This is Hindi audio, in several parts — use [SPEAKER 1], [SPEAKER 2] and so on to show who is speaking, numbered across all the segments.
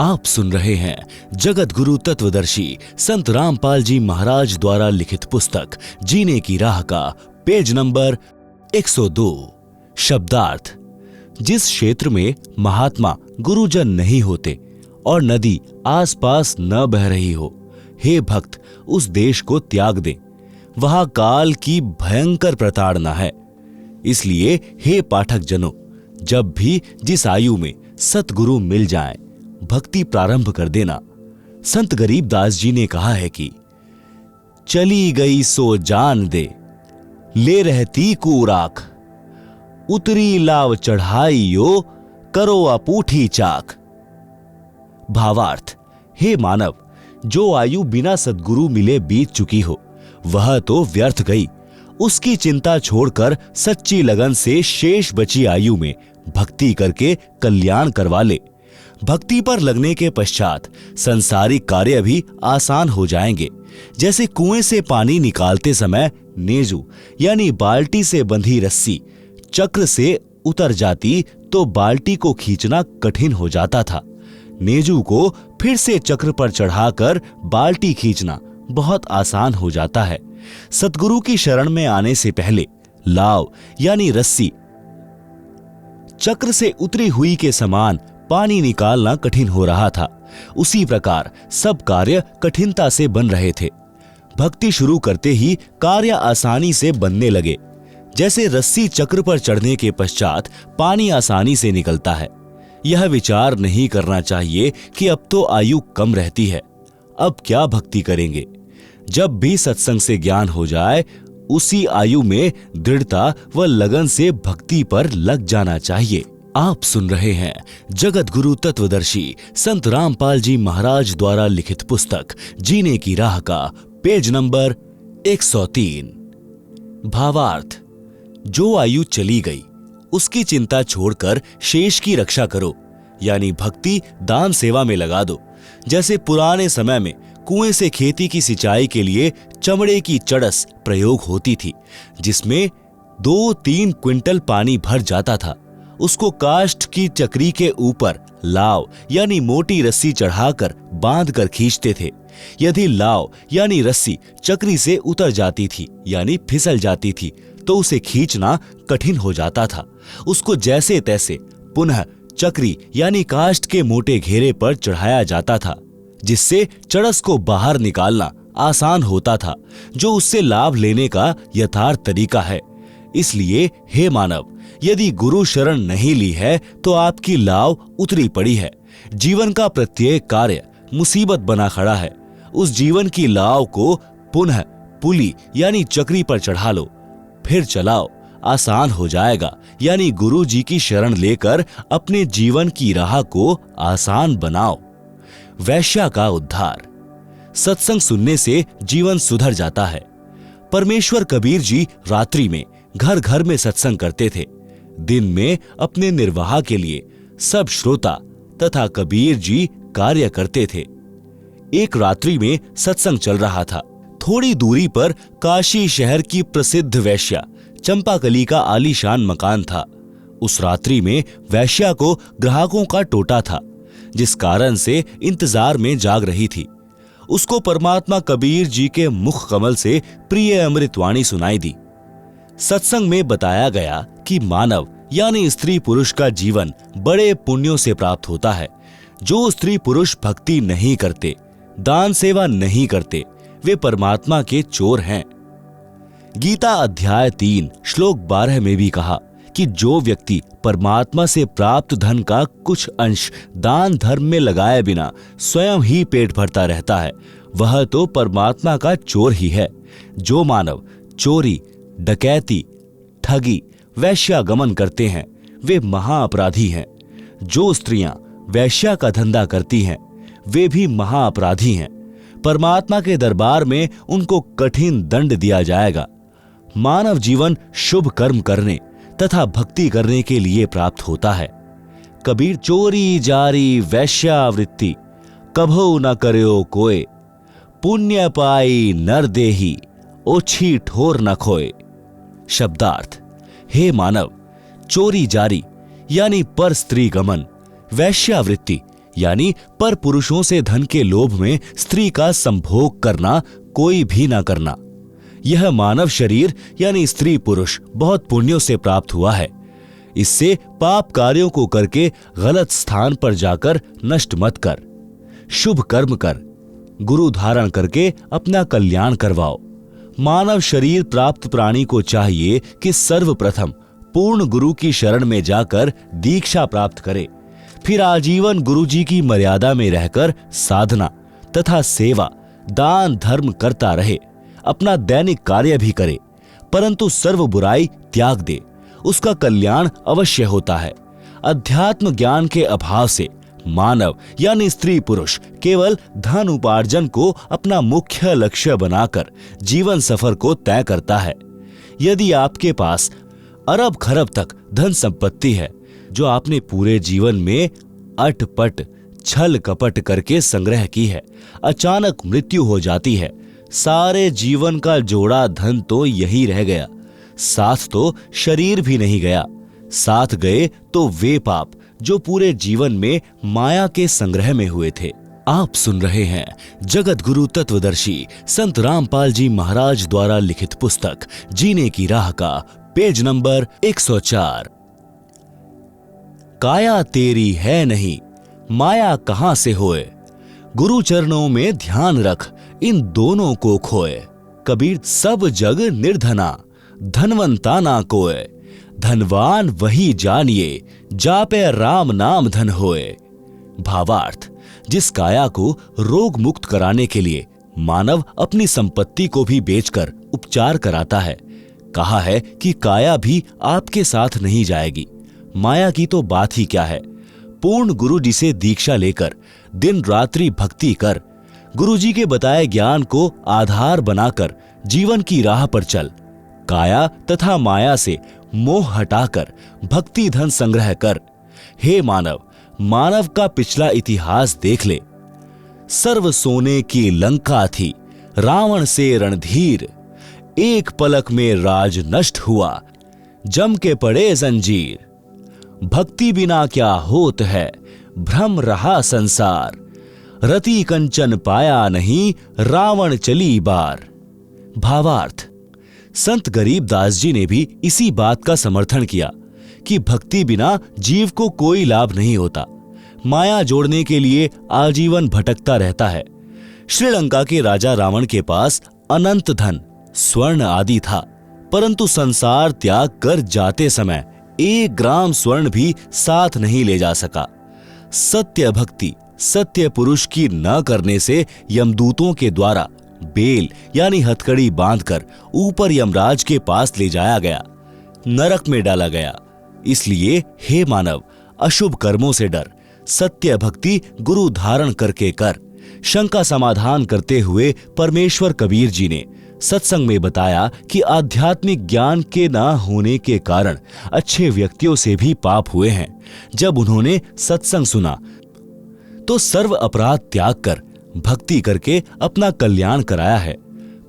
[SPEAKER 1] आप सुन रहे हैं जगत गुरु तत्वदर्शी संत रामपाल जी महाराज द्वारा लिखित पुस्तक जीने की राह का पेज नंबर 102। शब्दार्थ। जिस क्षेत्र में महात्मा गुरुजन नहीं होते और नदी आसपास न बह रही हो, हे भक्त उस देश को त्याग दे। वहां काल की भयंकर प्रताड़ना है। इसलिए हे पाठक जनों, जब भी जिस आयु में सतगुरु मिल जाएं, भक्ति प्रारंभ कर देना। संत गरीबदास जी ने कहा है कि चली गई सो जान दे, ले रहती को राख, उतरी लाव चढ़ाइयो, करो अपूठी चाक। भावार्थ। हे मानव, जो आयु बिना सद्गुरु मिले बीत चुकी हो, वह तो व्यर्थ गई। उसकी चिंता छोड़कर सच्ची लगन से शेष बची आयु में भक्ति करके कल्याण करवा ले। भक्ति पर लगने के पश्चात संसारिक कार्य भी आसान हो जाएंगे। जैसे कुएं से पानी निकालते समय नेजू यानी बाल्टी से बंधी रस्सी चक्र से उतर जाती तो बाल्टी को खींचना कठिन हो जाता था। नेजू को फिर से चक्र पर चढ़ाकर बाल्टी खींचना बहुत आसान हो जाता है। सतगुरु की शरण में आने से पहले लाव यानी रस्सी चक्र से उतरी हुई के समान पानी निकालना कठिन हो रहा था। उसी प्रकार सब कार्य कठिनता से बन रहे थे। भक्ति शुरू करते ही कार्य आसानी से बनने लगे। जैसे रस्सी चक्र पर चढ़ने के पश्चात पानी आसानी से निकलता है। यह विचार नहीं करना चाहिए कि अब तो आयु कम रहती है, अब क्या भक्ति करेंगे। जब भी सत्संग से ज्ञान हो जाए, उसी आयु में दृढ़ता व लगन से भक्ति पर लग जाना चाहिए। आप सुन रहे हैं जगत गुरु तत्वदर्शी संत रामपाल जी महाराज द्वारा लिखित पुस्तक जीने की राह का पेज नंबर 103। भावार्थ। जो आयु चली गई उसकी चिंता छोड़कर शेष की रक्षा करो, यानी भक्ति दान सेवा में लगा दो। जैसे पुराने समय में कुएं से खेती की सिंचाई के लिए चमड़े की चड़स प्रयोग होती थी, जिसमें 2-3 क्विंटल पानी भर जाता था। उसको काष्ठ की चक्री के ऊपर लाव यानी मोटी रस्सी चढ़ाकर बांध कर खींचते थे। यदि लाव यानी रस्सी चक्री से उतर जाती थी यानी फिसल जाती थी तो उसे खींचना कठिन हो जाता था। उसको जैसे तैसे पुनः चक्री यानी काष्ठ के मोटे घेरे पर चढ़ाया जाता था, जिससे चड़स को बाहर निकालना आसान होता था, जो उससे लाभ लेने का यथार्थ तरीका है। इसलिए हे मानव, यदि गुरु शरण नहीं ली है तो आपकी लाव उतरी पड़ी है। जीवन का प्रत्येक कार्य मुसीबत बना खड़ा है। उस जीवन की लाव को पुनः पुली यानी चक्री पर चढ़ा लो, फिर चलाओ, आसान हो जाएगा। यानी गुरु जी की शरण लेकर अपने जीवन की राह को आसान बनाओ। वैश्या का उद्धार। सत्संग सुनने से जीवन सुधर जाता है। परमेश्वर कबीर जी रात्रि में घर घर में सत्संग करते थे। दिन में अपने निर्वाह के लिए सब श्रोता तथा कबीर जी कार्य करते थे। एक रात्रि में सत्संग चल रहा था। थोड़ी दूरी पर काशी शहर की प्रसिद्ध वैश्या चंपाकली का आलीशान मकान था। उस रात्रि में वैश्या को ग्राहकों का टोटा था, जिस कारण से इंतजार में जाग रही थी। उसको परमात्मा कबीर जी के मुख कमल से प्रिय अमृतवाणी सुनाई दी। सत्संग में बताया गया कि मानव यानी स्त्री पुरुष का जीवन बड़े पुण्यों से प्राप्त होता है। जो स्त्री पुरुष भक्ति नहीं करते, दान सेवा नहीं करते, वे परमात्मा के चोर हैं। गीता अध्याय 3 श्लोक 12 में भी कहा कि जो व्यक्ति परमात्मा से प्राप्त धन का कुछ अंश दान धर्म में लगाए बिना स्वयं ही पेट भरता रहता है, वह तो परमात्मा का चोर ही है। जो मानव चोरी, डकैती, ठगी, वैश्यागमन करते हैं, वे महाअपराधी हैं। जो स्त्रियां वैश्या का धंधा करती हैं, वे भी महाअपराधी हैं। परमात्मा के दरबार में उनको कठिन दंड दिया जाएगा। मानव जीवन शुभ कर्म करने तथा भक्ति करने के लिए प्राप्त होता है। कबीर चोरी जारी वैश्यावृत्ति कभो न करयो कोय, पुण्य पाई नर देही ओछी ठोर न खोए। शब्दार्थ। हे मानव, चोरी जारी यानी पर स्त्री गमन, वैश्यावृत्ति यानी पर पुरुषों से धन के लोभ में स्त्री का संभोग करना कोई भी ना करना। यह मानव शरीर यानी स्त्री पुरुष बहुत पुण्यों से प्राप्त हुआ है। इससे पाप कार्यों को करके गलत स्थान पर जाकर नष्ट मत कर। शुभ कर्म कर, गुरु धारण करके अपना कल्याण करवाओ। मानव शरीर प्राप्त प्राणी को चाहिए कि सर्वप्रथम पूर्ण गुरु की शरण में जाकर दीक्षा प्राप्त करे, फिर आजीवन गुरु जी की मर्यादा में रहकर साधना तथा सेवा दान धर्म करता रहे, अपना दैनिक कार्य भी करे, परंतु सर्व बुराई त्याग दे, उसका कल्याण अवश्य होता है। अध्यात्म ज्ञान के अभाव से मानव यानी स्त्री पुरुष केवल धन उपार्जन को अपना मुख्य लक्ष्य बनाकर जीवन सफर को तय करता है। यदि आपके पास अरब खरब तक धन संपत्ति है जो आपने पूरे जीवन में अटपट छल कपट करके संग्रह की है, अचानक मृत्यु हो जाती है, सारे जीवन का जोड़ा धन तो यही रह गया, साथ तो शरीर भी नहीं गया, साथ गए तो वे पाप जो पूरे जीवन में माया के संग्रह में हुए थे। आप सुन रहे हैं जगत गुरु तत्वदर्शी संत रामपाल जी महाराज द्वारा लिखित पुस्तक जीने की राह का पेज नंबर 104। काया तेरी है नहीं, माया कहां से होए, गुरु चरणों में ध्यान रख, इन दोनों को खोए। कबीर सब जग निर्धना, धनवंता ना कोय, धनवान वही जानिए, जापे राम नाम धन होए। भावार्थ, जिस काया को रोग मुक्त कराने के लिए मानव अपनी संपत्ति को भी बेचकर उपचार कराता है, कहा है कि काया भी आपके साथ नहीं जाएगी। माया की तो बात ही क्या है। पूर्ण गुरु जी से दीक्षा लेकर दिन रात्रि भक्ति कर, गुरु जी के बताए ज्ञान को आधार बनाकर जीवन की राह पर चल। काया तथा माया से मोह हटाकर भक्ति धन संग्रह कर। हे मानव, मानव का पिछला इतिहास देख ले। सर्व सोने की लंका थी, रावण से रणधीर, एक पलक में राज नष्ट हुआ, जम के पड़े जंजीर। भक्ति बिना क्या होत है, भ्रम रहा संसार, रति कंचन पाया नहीं, रावण चली बार। भावार्थ, संत गरीबदास जी ने भी इसी बात का समर्थन किया कि भक्ति बिना जीव को कोई लाभ नहीं होता। माया जोड़ने के लिए आजीवन भटकता रहता है। श्रीलंका के राजा रावण के पास अनंत धन स्वर्ण आदि था, परंतु संसार त्याग कर जाते समय 1 ग्राम स्वर्ण भी साथ नहीं ले जा सका। सत्य भक्ति सत्य पुरुष की न करने से यमदूतों के द्वारा बेल यानी हथकड़ी बांधकर ऊपर यमराज के पास ले जाया गया, नरक में डाला गया। इसलिए हे मानव, अशुभ कर्मों से डर, सत्य भक्ति गुरु धारण करके कर। शंका समाधान करते हुए परमेश्वर कबीर जी ने सत्संग में बताया कि आध्यात्मिक ज्ञान के ना होने के कारण अच्छे व्यक्तियों से भी पाप हुए हैं। जब उन्होंने सत्संग सुना तो सर्व अपराध त्याग कर भक्ति करके अपना कल्याण कराया है।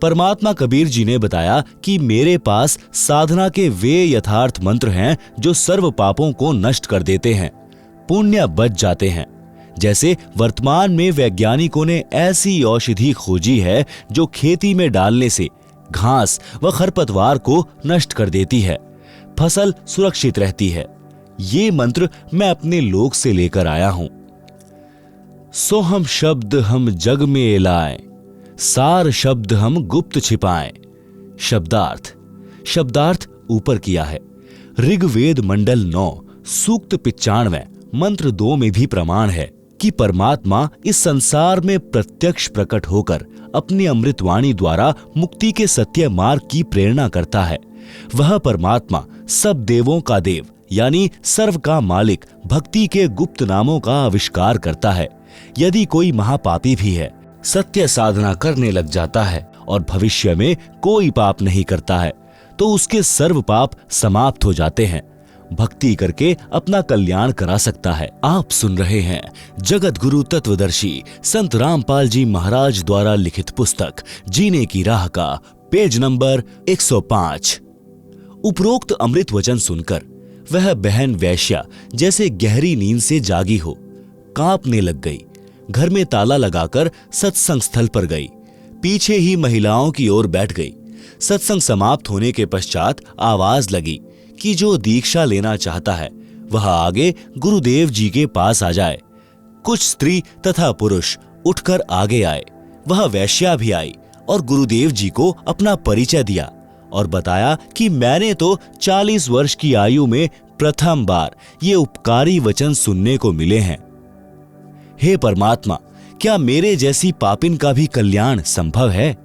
[SPEAKER 1] परमात्मा कबीर जी ने बताया कि मेरे पास साधना के वे यथार्थ मंत्र हैं जो सर्व पापों को नष्ट कर देते हैं, पुण्य बच जाते हैं। जैसे वर्तमान में वैज्ञानिकों ने ऐसी औषधि खोजी है जो खेती में डालने से घास व खरपतवार को नष्ट कर देती है, फसल सुरक्षित रहती है। ये मंत्र मैं अपने लोक से लेकर आया हूं। सोहम शब्द हम जग में लाएं, सार शब्द हम गुप्त छिपाएं। शब्दार्थ ऊपर किया है। ऋग्वेद मंडल 9 सूक्त 95 मंत्र 2 में भी प्रमाण है कि परमात्मा इस संसार में प्रत्यक्ष प्रकट होकर अपनी अमृतवाणी द्वारा मुक्ति के सत्य मार्ग की प्रेरणा करता है। वह परमात्मा सब देवों का देव यानी सर्व का मालिक भक्ति के गुप्त नामों का आविष्कार करता है। यदि कोई महापापी भी है, सत्य साधना करने लग जाता है और भविष्य में कोई पाप नहीं करता है, तो उसके सर्व पाप समाप्त हो जाते हैं। भक्ति करके अपना कल्याण करा सकता है। आप सुन रहे हैं जगत गुरु तत्वदर्शी संत रामपाल जी महाराज द्वारा लिखित पुस्तक जीने की राह का पेज नंबर 105। उपरोक्त अमृत वचन सुनकर वह बहन वैश्या जैसे गहरी नींद से जागी हो, कांपने लग गई। घर में ताला लगाकर सत्संग स्थल पर गई। पीछे ही महिलाओं की ओर बैठ गई। सत्संग समाप्त होने के पश्चात आवाज लगी कि जो दीक्षा लेना चाहता है वह आगे गुरुदेव जी के पास आ जाए। कुछ स्त्री तथा पुरुष उठकर आगे आए। वह वैश्या भी आई और गुरुदेव जी को अपना परिचय दिया और बताया कि मैंने तो 40 वर्ष की आयु में प्रथम बार ये उपकारी वचन सुनने को मिले हैं। हे परमात्मा, क्या मेरे जैसी पापिन का भी कल्याण संभव है?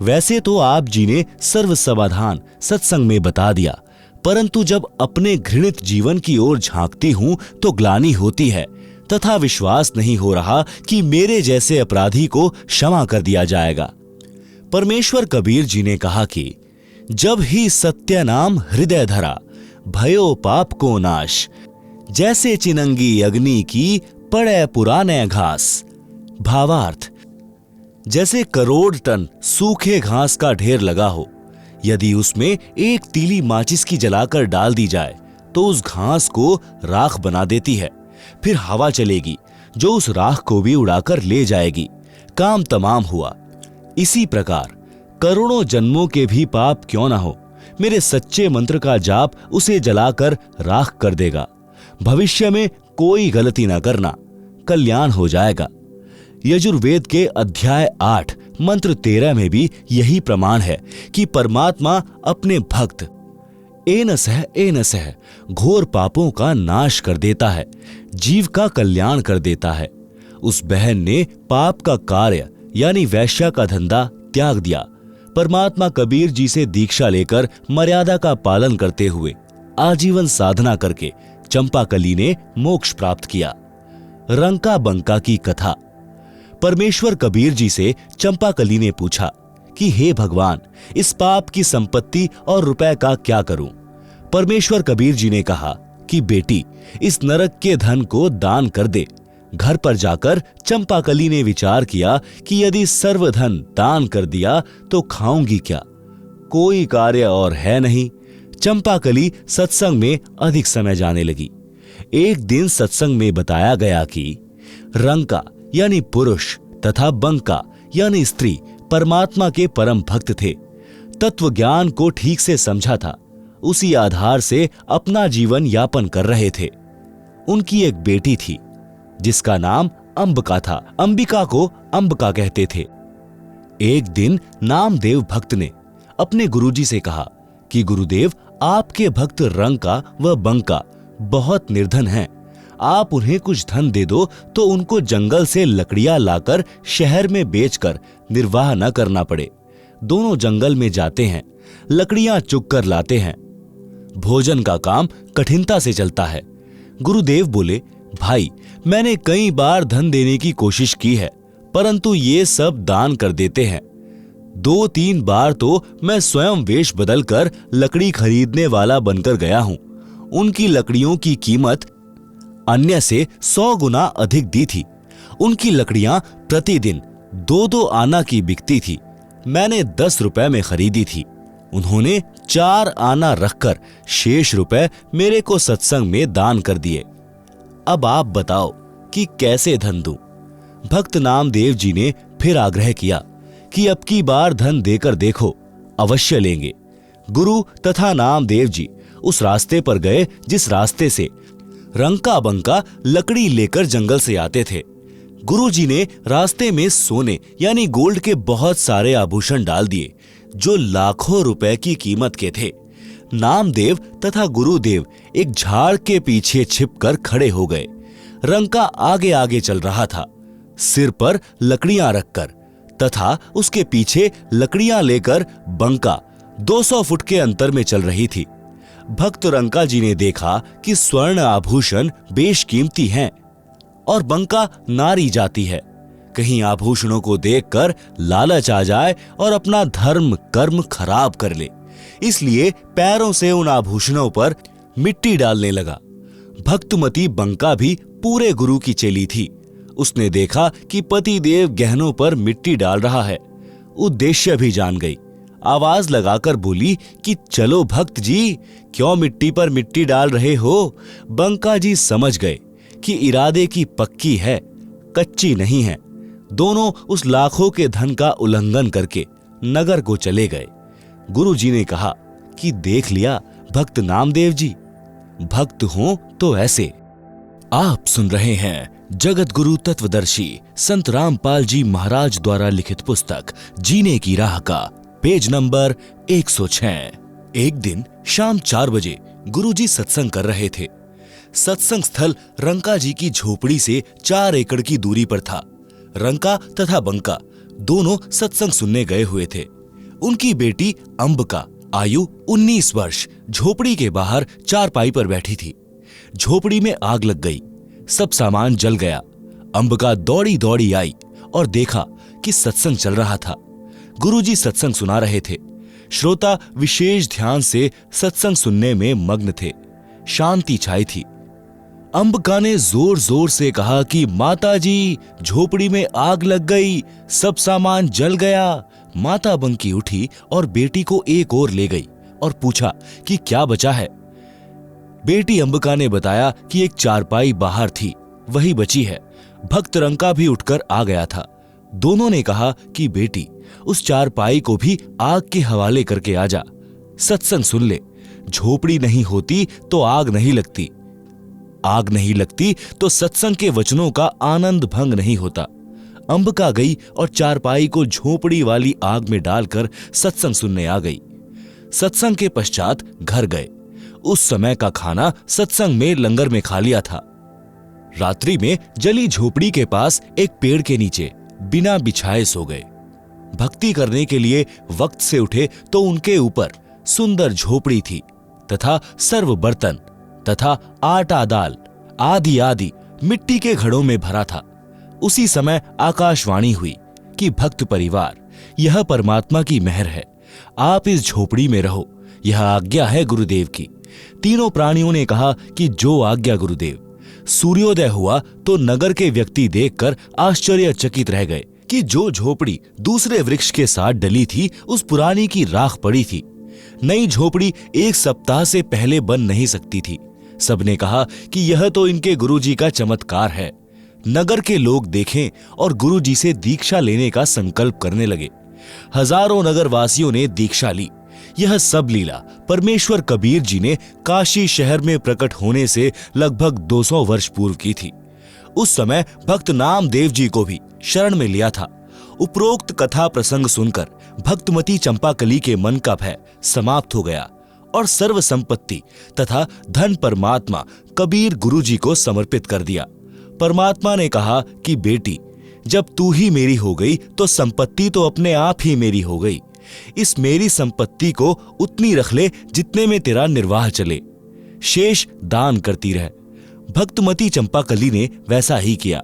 [SPEAKER 1] वैसे तो आप जी ने सर्व समाधान सत्संग में बता दिया, परंतु जब अपने घृणित जीवन की ओर झांकती हूं तो ग्लानि होती है तथा विश्वास नहीं हो रहा कि मेरे जैसे अपराधी को क्षमा कर दिया जाएगा। परमेश्वर कबीर जी ने कहा कि जब ही सत्य नाम हृदय धरा, भयो पाप को नाश, जैसे चिनंगी अग्नि की पड़े पुराने घास। भावार्थ, जैसे करोड़ टन सूखे घास का ढेर लगा हो, यदि उसमें एक तीली माचिस की जलाकर डाल दी जाए तो उस घास को राख बना देती है। फिर हवा चलेगी जो उस राख को भी उड़ाकर ले जाएगी। काम तमाम हुआ। इसी प्रकार करोड़ों जन्मों के भी पाप क्यों ना हो, मेरे सच्चे मंत्र का जाप उसे जलाकर राख कर देगा। भविष्य में कोई गलती ना करना, कल्याण हो जाएगा। यजुर्वेद के अध्याय 8 मंत्र 13 में भी यही प्रमाण है कि परमात्मा अपने भक्त एनसह घोर पापों का नाश कर देता है, जीव का कल्याण कर देता है। उस बहन ने पाप का कार्य यानी वैश्या का धंधा त्याग दिया। परमात्मा कबीर जी से दीक्षा लेकर मर्यादा का पालन करते हुए आजीवन साधना करके चंपाकली ने मोक्ष प्राप्त किया। रंका बंका की कथा। परमेश्वर कबीर जी से चंपाकली ने पूछा कि हे भगवान, इस पाप की संपत्ति और रुपए का क्या करूं? परमेश्वर कबीर जी ने कहा कि बेटी, इस नरक के धन को दान कर दे। घर पर जाकर चंपाकली ने विचार किया कि यदि सर्वधन दान कर दिया तो खाऊंगी क्या? कोई कार्य और है नहीं। चंपाकली सत्संग में अधिक समय जाने लगी। एक दिन सत्संग में बताया गया कि रंका यानी पुरुष तथा बंका यानी स्त्री परमात्मा के परम भक्त थे। तत्व ज्ञान को ठीक से समझा था, उसी आधार से अपना जीवन यापन कर रहे थे। उनकी एक बेटी थी जिसका नाम अंबिका था। अंबिका को अंबिका कहते थे। एक दिन नामदेव भक्त ने अपने गुरुजी से कहा कि गुरुदेव, आपके भक्त रंका व बंका बहुत निर्धन हैं। आप उन्हें कुछ धन दे दो तो उनको जंगल से लकड़ियां लाकर शहर में बेचकर निर्वाह न करना पड़े। दोनों जंगल में जाते हैं, लकड़ियां चुग कर लाते हैं। भोजन का काम कठिनता से चलता है। गुरुदेव बोले, भाई, मैंने कई बार धन देने की कोशिश की है, परंतु ये सब दान कर देते हैं। 2-3 बार तो मैं स्वयं वेश बदलकर लकड़ी खरीदने वाला बनकर गया हूं। उनकी लकड़ियों की कीमत अन्य से 100 गुना अधिक दी थी। उनकी लकड़ियां प्रतिदिन 2-2 आना की बिकती थी। मैंने 10 रुपए में खरीदी थी। उन्होंने 4 आना रखकर शेष रुपए मेरे को सत्संग में दान कर दिए। अब आप बताओ कि कैसे धन दूं? भक्त नामदेव जी ने फिर आग्रह किया कि अब की बार धन देकर देखो, अवश्य लेंगे। गुरु तथा नामदेव जी उस रास्ते पर गए जिस रास्ते से रंका बंका लकड़ी लेकर जंगल से आते थे। गुरुजी ने रास्ते में सोने यानी गोल्ड के बहुत सारे आभूषण डाल दिए जो लाखों रुपए की कीमत के थे। नामदेव तथा गुरुदेव एक झाड़ के पीछे छिपकर खड़े हो गए। रंका आगे आगे चल रहा था, सिर पर लकड़ियां रखकर, तथा उसके पीछे लकड़ियां लेकर बंका 200 फुट के अंतर में चल रही थी। भक्त रंका जी ने देखा कि स्वर्ण आभूषण बेशकीमती हैं और बंका नारी जाती है। कहीं आभूषणों को देखकर लालच आ जाए और अपना धर्म कर्म खराब कर ले, इसलिए पैरों से उन आभूषणों पर मिट्टी डालने लगा। भक्तमती बंका भी पूरे गुरु की चेली थी। उसने देखा कि पतिदेव गहनों पर मिट्टी डाल रहा है, उद्देश्य भी जान गई। आवाज लगाकर बोली कि चलो भक्त जी, क्यों मिट्टी पर मिट्टी डाल रहे हो? बंका जी समझ गए कि इरादे की पक्की है, कच्ची नहीं है। दोनों उस लाखों के धन का उल्लंघन करके नगर को चले गए। गुरुजी ने कहा कि देख लिया भक्त नामदेव जी, भक्त हो तो ऐसे। आप सुन रहे हैं जगत गुरु तत्वदर्शी संत रामपाल जी महाराज द्वारा लिखित पुस्तक जीने की राह का पेज नंबर 106। एक दिन शाम 4 बजे गुरुजी सत्संग कर रहे थे। सत्संग स्थल रंका जी की झोपड़ी से 4 एकड़ की दूरी पर था। रंका तथा बंका दोनों सत्संग सुनने गए हुए थे। उनकी बेटी अंबिका आयु 19 वर्ष झोपड़ी के बाहर चारपाई पर बैठी थी। झोपड़ी में आग लग गई, सब सामान जल गया। अंबिका दौड़ी दौड़ी आई और देखा कि सत्संग चल रहा था। गुरुजी सत्संग सुना रहे थे। श्रोता विशेष ध्यान से सत्संग सुनने में मग्न थे। शांति छाई थी। अंबिका ने जोर जोर से कहा कि माताजी, झोपड़ी में आग लग गई, सब सामान जल गया। माता बंकी उठी और बेटी को एक ओर ले गई और पूछा कि क्या बचा है। बेटी अंबिका ने बताया कि एक चारपाई बाहर थी, वही बची है। भक्त रंका भी उठकर आ गया था। दोनों ने कहा कि बेटी, उस चारपाई को भी आग के हवाले करके आ जा, सत्संग सुन ले। झोपड़ी नहीं होती तो आग नहीं लगती, आग नहीं लगती तो सत्संग के वचनों का आनंद भंग नहीं होता। अंबिका गई और चारपाई को झोपड़ी वाली आग में डालकर सत्संग सुनने आ गई। सत्संग के पश्चात घर गए। उस समय का खाना सत्संग में लंगर में खा लिया था। रात्रि में जली झोपड़ी के पास एक पेड़ के नीचे बिना बिछाए सो गए। भक्ति करने के लिए वक्त से उठे तो उनके ऊपर सुंदर झोपड़ी थी तथा सर्व बर्तन तथा आटा दाल आदि आदि मिट्टी के घड़ों में भरा था। उसी समय आकाशवाणी हुई कि भक्त परिवार, यह परमात्मा की मेहर है, आप इस झोपड़ी में रहो, यह आज्ञा है गुरुदेव की। तीनों प्राणियों ने कहा कि जो आज्ञा गुरुदेव। सूर्योदय हुआ तो नगर के व्यक्ति देखकर आश्चर्यचकित रह गए कि जो झोपड़ी दूसरे वृक्ष के साथ डली थी उस पुरानी की राख पड़ी थी। नई झोपड़ी 1 सप्ताह से पहले बन नहीं सकती थी। सबने कहा कि यह तो इनके गुरुजी का चमत्कार है। नगर के लोग देखें और गुरुजी से दीक्षा लेने का संकल्प करने लगे। हजारों नगरवासियों ने दीक्षा ली। यह सब लीला परमेश्वर कबीर जी ने काशी शहर में प्रकट होने से लगभग 200 वर्ष पूर्व की थी। उस समय भक्त नामदेव जी को भी शरण में लिया था। उपरोक्त कथा प्रसंग सुनकर भक्तमती चंपाकली के मन का भय समाप्त हो गया और सर्व संपत्ति तथा धन परमात्मा कबीर गुरुजी को समर्पित कर दिया। परमात्मा ने कहा कि बेटी, जब तू ही मेरी हो गई तो संपत्ति तो अपने आप ही मेरी हो गई। इस मेरी संपत्ति को उतनी रख ले जितने में तेरा निर्वाह चले, शेष दान करती रह। भक्तमती चंपाकली ने वैसा ही किया।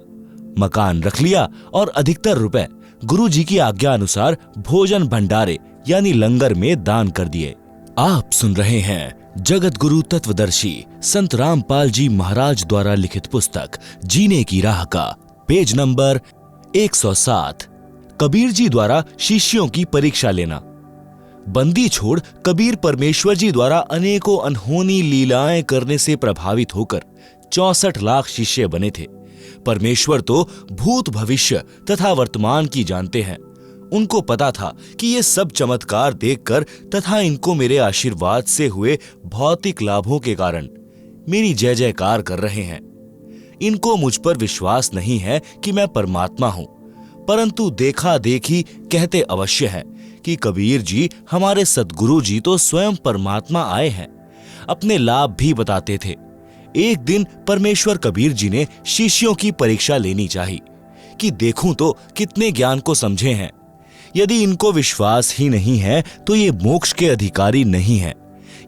[SPEAKER 1] मकान रख लिया और अधिकतर रुपए गुरुजी की आज्ञा अनुसार भोजन भंडारे यानी लंगर में दान कर दिए। आप सुन रहे हैं जगत गुरु तत्वदर्शी संत रामपाल जी महाराज द्वारा लिखित पुस्तक जीने की राह का पेज नंबर 107। कबीर जी द्वारा शिष्यों की परीक्षा लेना। बंदी छोड़ कबीर परमेश्वर जी द्वारा अनेकों अनहोनी लीलाएं करने से प्रभावित होकर 64 लाख शिष्य बने थे। परमेश्वर तो भूत भविष्य तथा वर्तमान की जानते हैं। उनको पता था कि ये सब चमत्कार देखकर तथा इनको मेरे आशीर्वाद से हुए भौतिक लाभों के कारण मेरी जय जयकार कर रहे हैं। इनको मुझ पर विश्वास नहीं है कि मैं परमात्मा हूं, परंतु देखा देखी कहते अवश्य है कि कबीर जी हमारे सद्गुरु जी तो स्वयं परमात्मा आए हैं। अपने लाभ भी बताते थे। एक दिन परमेश्वर कबीर जी ने शिष्यों की परीक्षा लेनी चाहिए कि देखूं तो कितने ज्ञान को समझे हैं। यदि इनको विश्वास ही नहीं है तो ये मोक्ष के अधिकारी नहीं है,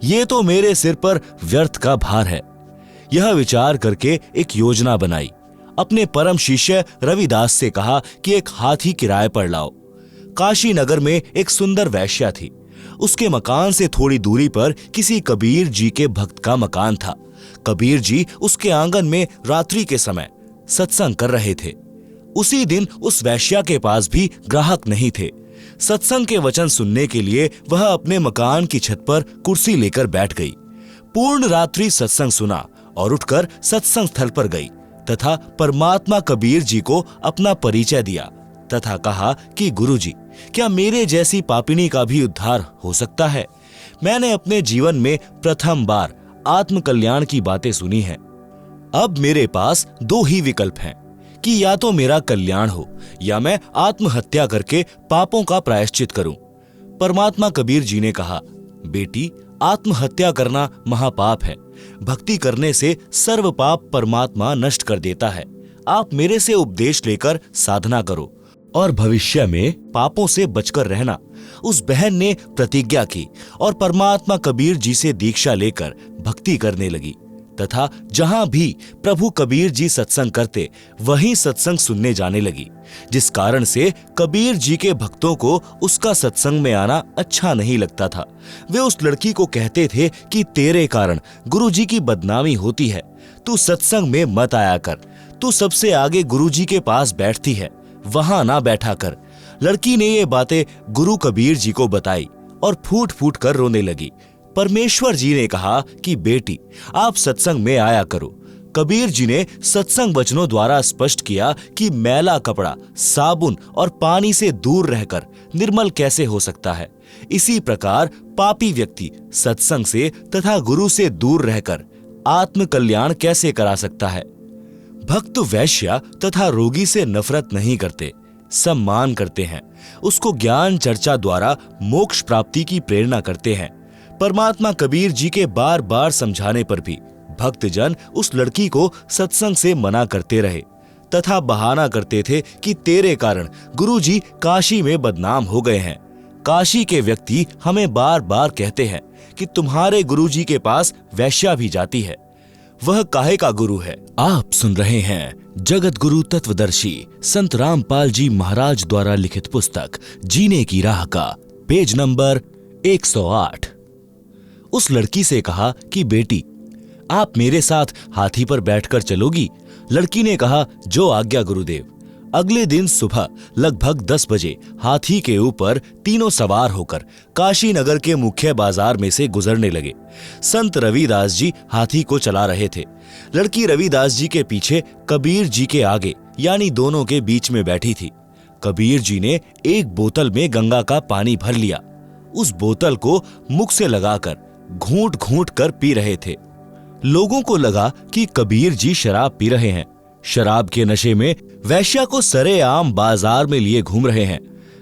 [SPEAKER 1] ये तो मेरे सिर पर व्यर्थ का भार है। यह विचार करके एक योजना बनाई। अपने परम शिष्य रविदास से कहा कि एक हाथी किराए पर लाओ। काशी नगर में एक सुंदर वैश्या थी। उसके मकान से थोड़ी दूरी पर किसी कबीर जी के भक्त का मकान था। कबीर जी उसके आंगन में रात्रि के समय सत्संग कर रहे थे। उसी दिन उस वैश्या के पास भी ग्राहक नहीं थे। सत्संग के वचन सुनने के लिए वह अपने मकान की छत पर कुर्सी लेकर बैठ गई। पूर्ण रात्रि सत्संग सुना और उठकर सत्संग स्थल पर गई तथा परमात्मा कबीर जी को अपना परिचय दिया तथा कहा कि गुरुजी, क्या मेरे जैसी पापिनी का भी उद्धार हो सकता है? मैंने अपने जीवन में प्रथम बार आत्म कल्याण की बातें सुनी हैं। अब मेरे पास दो ही विकल्प हैं कि या तो मेरा कल्याण हो या मैं आत्महत्या करके पापों का प्रायश्चित करूं। परमात्मा कबीर जी ने कहा, बेटी, आत्महत्या करना महापाप है। भक्ति करने से सर्व पाप परमात्मा नष्ट कर देता है। आप मेरे से उपदेश लेकर साधना करो और भविष्य में पापों से बचकर रहना। उस बहन ने प्रतिज्ञा की और परमात्मा कबीर जी से दीक्षा लेकर भक्ति करने लगी तथा जहां भी प्रभु कबीर जी सत्संग करते वहीं सत्संग सुनने जाने लगी, जिस कारण से कबीर जी के भक्तों को उसका सत्संग में आना अच्छा नहीं लगता था। वे उस लड़की को कहते थे कि तेरे कारण गुरु जी की बदनामी होती है, तू सत्संग में मत आया कर, तू सबसे आगे गुरु जी के पास बैठती है, वहां ना बैठा कर। लड़की ने ये बातें गुरु कबीर जी को बताई और फूट फूट कर रोने लगी। परमेश्वर जी ने कहा कि बेटी, आप सत्संग में आया करो। कबीर जी ने सत्संग वचनों द्वारा स्पष्ट किया कि मैला कपड़ा साबुन और पानी से दूर रहकर निर्मल कैसे हो सकता है। इसी प्रकार पापी व्यक्ति सत्संग से तथा गुरु से दूर रहकर आत्म कल्याण कैसे करा सकता है। भक्त वैश्य तथा रोगी से नफरत नहीं करते, सम्मान करते हैं, उसको ज्ञान चर्चा द्वारा मोक्ष प्राप्ति की प्रेरणा करते हैं। परमात्मा कबीर जी के बार बार समझाने पर भी भक्तजन उस लड़की को सत्संग से मना करते रहे तथा बहाना करते थे कि तेरे कारण गुरु जी काशी में बदनाम हो गए हैं। काशी के व्यक्ति हमें बार बार कहते हैं कि तुम्हारे गुरु जी के पास वैश्या भी जाती है, वह काहे का गुरु है। आप सुन रहे हैं जगत गुरु तत्वदर्शी संत रामपाल जी महाराज द्वारा लिखित पुस्तक जीने की राह का पेज नंबर 108। उस लड़की से कहा कि बेटी, आप मेरे साथ हाथी पर बैठकर चलोगी? लड़की ने कहा, जो आज्ञा गुरुदेव। अगले दिन सुबह लगभग 10 बजे हाथी के ऊपर तीनों सवार होकर काशी नगर के मुख्य बाजार में से गुजरने लगे। संत रविदास जी हाथी को चला रहे थे। लड़की रविदास जी के पीछे, कबीर जी के आगे, यानी दोनों के बीच में बैठी थी। कबीर जी ने एक बोतल में गंगा का पानी भर लिया। उस बोतल को मुख से लगाकर घूंट घूंट कर पी रहे थे। लोगों को लगा कि कबीर जी शराब पी रहे हैं। शराब के नशे में वैश्या को सरेआम बाजार में लिए घूम रहे हैं।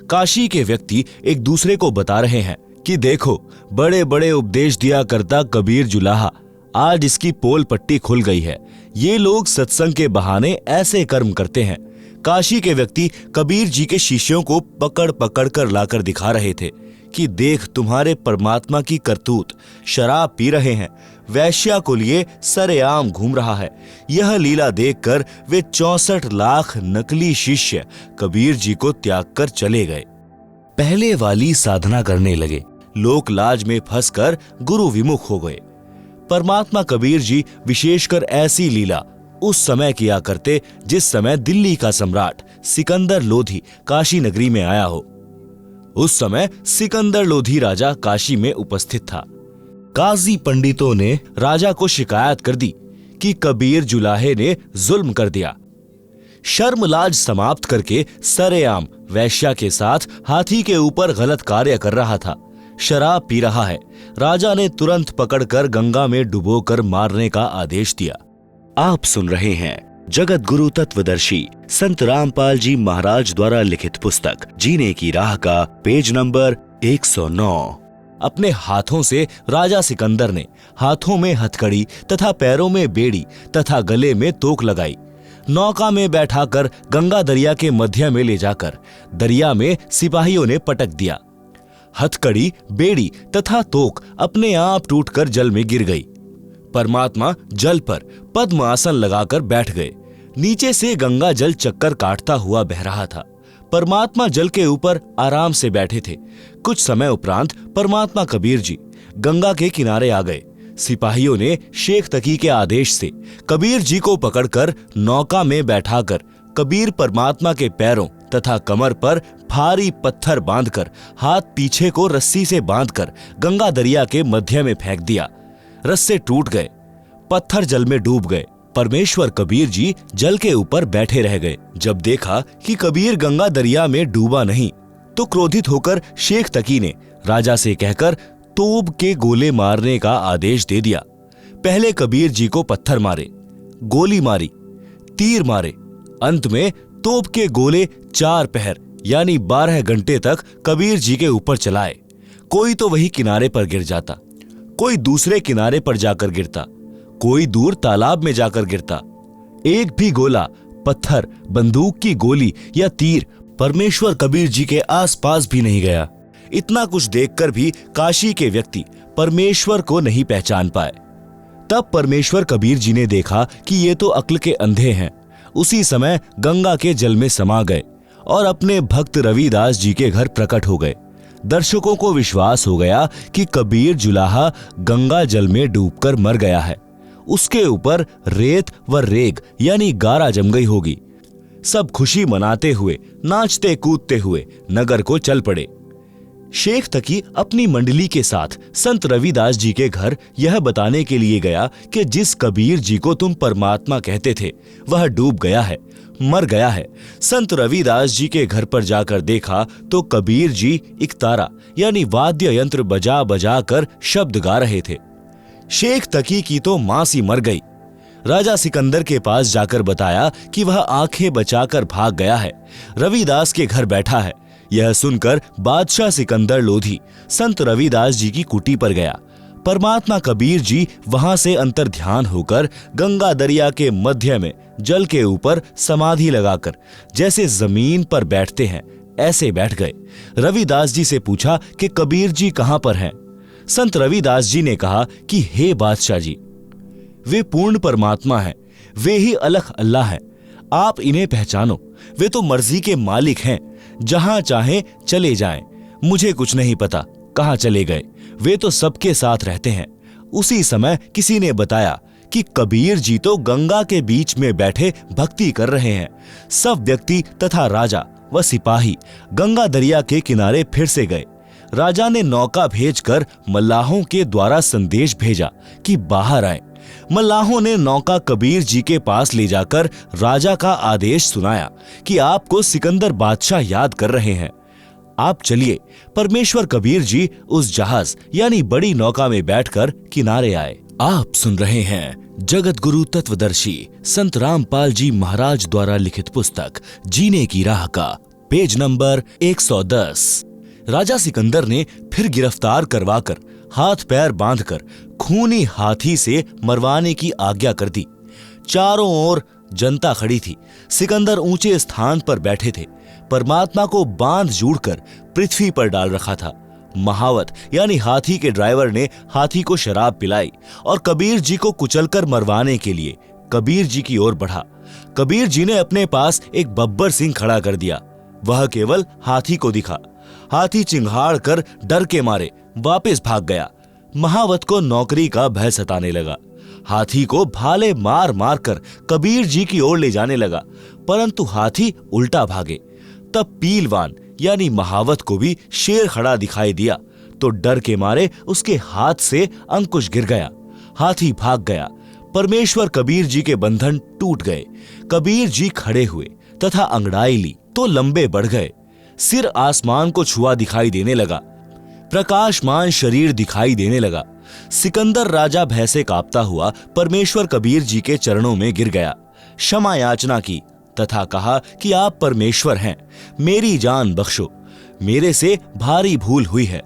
[SPEAKER 1] काशी के व्यक्ति एक दूसरे को बता रहे हैं कि देखो, बड़े बड़े उपदेश दिया करता कबीर जुलाहा, आज इसकी पोल पट्टी खुल गई है। ये लोग सत्संग के बहाने ऐसे कर्म करते हैं। काशी के व्यक्ति कबीर जी के शिष्यों को पकड़ पकड़ कर लाकर दिखा रहे थे कि देख, तुम्हारे परमात्मा की करतूत, शराब पी रहे हैं, वैश्या को लिए सरेआम घूम रहा है। यह लीला देखकर वे 64 लाख नकली शिष्य कबीर जी को त्याग कर चले गए। पहले वाली साधना करने लगे। लोक लाज में फंसकर गुरु विमुख हो गए। परमात्मा कबीर जी विशेषकर ऐसी लीला उस समय किया करते जिस समय दिल्ली का सम्राट सिकंदर लोधी काशी नगरी में आया हो। उस समय सिकंदर लोधी राजा काशी में उपस्थित था। काजी पंडितों ने राजा को शिकायत कर दी कि कबीर जुलाहे ने जुल्म कर दिया। शर्म लाज समाप्त करके सरेआम वैश्या के साथ हाथी के ऊपर गलत कार्य कर रहा था, शराब पी रहा है। राजा ने तुरंत पकड़कर गंगा में डुबोकर मारने का आदेश दिया। आप सुन रहे हैं जगत गुरु तत्वदर्शी संत रामपाल जी महाराज द्वारा लिखित पुस्तक जीने की राह का पेज नंबर 109। अपने हाथों से राजा सिकंदर ने हाथों में हथकड़ी तथा पैरों में बेड़ी तथा गले में तोक लगाई। नौका में बैठाकर गंगा दरिया के मध्य में ले जाकर दरिया में सिपाहियों ने पटक दिया। हथकड़ी, बेड़ी तथा तोक अपने आप टूटकर जल में गिर गई। परमात्मा जल पर पद्म आसन लगाकर बैठ गए। नीचे से गंगा जल चक्कर काटता हुआ बह रहा था। परमात्मा जल के ऊपर आराम से बैठे थे। कुछ समय उपरांत परमात्मा कबीर जी गंगा के किनारे आ गए। सिपाहियों ने शेख तकी के आदेश से कबीर जी को पकड़कर नौका में बैठाकर कबीर परमात्मा के पैरों तथा कमर पर भारी पत्थर बांधकर हाथ पीछे को रस्सी से बांधकर गंगा दरिया के मध्य में फेंक दिया। रस्से टूट गए, पत्थर जल में डूब गए। परमेश्वर कबीर जी जल के ऊपर बैठे रह गए। जब देखा कि कबीर गंगा दरिया में डूबा नहीं, तो क्रोधित होकर शेख तकी ने राजा से कहकर तोप के गोले मारने का आदेश दे दिया। पहले कबीर जी को पत्थर मारे, गोली मारी, तीर मारे। अंत में तोप के गोले 4 पहर यानी 12 घंटे तक कबीर जी के ऊपर चलाए। कोई तो वही किनारे पर गिर जाता, कोई दूसरे किनारे पर जाकर गिरता, कोई दूर तालाब में जाकर गिरता। एक भी गोला, पत्थर, बंदूक की गोली या तीर परमेश्वर कबीर जी के आसपास भी नहीं गया। इतना कुछ देखकर भी काशी के व्यक्ति परमेश्वर को नहीं पहचान पाए। तब परमेश्वर कबीर जी ने देखा कि ये तो अक्ल के अंधे हैं। उसी समय गंगा के जल में समा गए और अपने भक्त रविदास जी के घर प्रकट हो गए। दर्शकों को विश्वास हो गया कि कबीर जुलाहा गंगा जल में डूबकर मर गया है। उसके ऊपर रेत व रेग यानी गारा जम गई होगी। सब खुशी मनाते हुए, नाचते कूदते हुए नगर को चल पड़े। शेख तकी अपनी मंडली के साथ संत रविदास जी के घर यह बताने के लिए गया कि जिस कबीर जी को तुम परमात्मा कहते थे वह डूब गया है, मर गया है। संत रविदास जी के घर पर जाकर देखा तो कबीर जी इकतारा यानी वाद्य यंत्र बजा बजा कर शब्द गा रहे थे। शेख तकी की तो मां सी मर गई। राजा सिकंदर के पास जाकर बताया कि वह आंखें बचाकर भाग गया है, रविदास के घर बैठा है। यह सुनकर बादशाह सिकंदर लोधी संत रविदास जी की कुटी पर गया। परमात्मा कबीर जी वहां से अंतर ध्यान होकर गंगा दरिया के मध्य में जल के ऊपर समाधि लगाकर जैसे जमीन पर बैठते हैं ऐसे बैठ गए। रविदास जी से पूछा कि कबीर जी कहां पर हैं? संत रविदास जी ने कहा कि हे बादशाह जी, वे पूर्ण परमात्मा हैं, वे ही अलख अल्लाह हैं। आप इन्हें पहचानो, वे तो मर्जी के मालिक हैं, जहां चाहे चले जाएं। मुझे कुछ नहीं पता कहां चले गए, वे तो सबके साथ रहते हैं। उसी समय किसी ने बताया कि कबीर जी तो गंगा के बीच में बैठे भक्ति कर रहे हैं। सब व्यक्ति तथा राजा व सिपाही गंगा दरिया के किनारे फिर से गए। राजा ने नौका भेजकर मल्लाहों के द्वारा संदेश भेजा कि बाहर आए। मल्लाहों ने नौका कबीर जी के पास ले जाकर राजा का आदेश सुनाया कि आपको सिकंदर बादशाह याद कर रहे हैं, आप चलिए। परमेश्वर कबीर जी उस जहाज यानी बड़ी नौका में बैठकर किनारे आए। आप सुन रहे हैं जगत गुरु तत्वदर्शी संत रामपाल जी महाराज द्वारा लिखित पुस्तक जीने की राह का पेज नंबर 110। राजा सिकंदर ने फिर गिरफ्तार करवाकर हाथ पैर बांधकर खूनी हाथी से मरवाने की आज्ञा कर दी। चारों ओर जनता खड़ी थी। सिकंदर ऊंचे स्थान पर बैठे थे। परमात्मा को बांध जोड़कर पृथ्वी पर डाल रखा था। महावत यानी हाथी के ड्राइवर ने हाथी को शराब पिलाई और कबीर जी को कुचलकर मरवाने के लिए कबीर जी की ओर बढ़ा। कबीर जी ने अपने पास एक बब्बर सिंह खड़ा कर दिया। वह केवल हाथी को दिखा। हाथी चिंघाड़ कर डर के मारे वापस भाग गया। महावत को नौकरी का भय सताने लगा। हाथी को भाले मार मार कर कबीर जी की ओर ले जाने लगा, परंतु हाथी उल्टा भागे। तब पीलवान यानी महावत को भी शेर खड़ा दिखाई दिया तो डर के मारे उसके हाथ से अंकुश गिर गया। हाथी भाग गया। परमेश्वर कबीर जी के बंधन टूट गए। कबीर जी खड़े हुए तथा अंगड़ाई ली तो लंबे बढ़ गए। सिर आसमान को छुआ दिखाई देने लगा। प्रकाशमान शरीर दिखाई देने लगा। सिकंदर राजा भय से कांपता हुआ परमेश्वर कबीर जी के चरणों में गिर गया। क्षमा याचना की तथा कहा कि आप परमेश्वर हैं, मेरी जान बख्शो, मेरे से भारी भूल हुई है।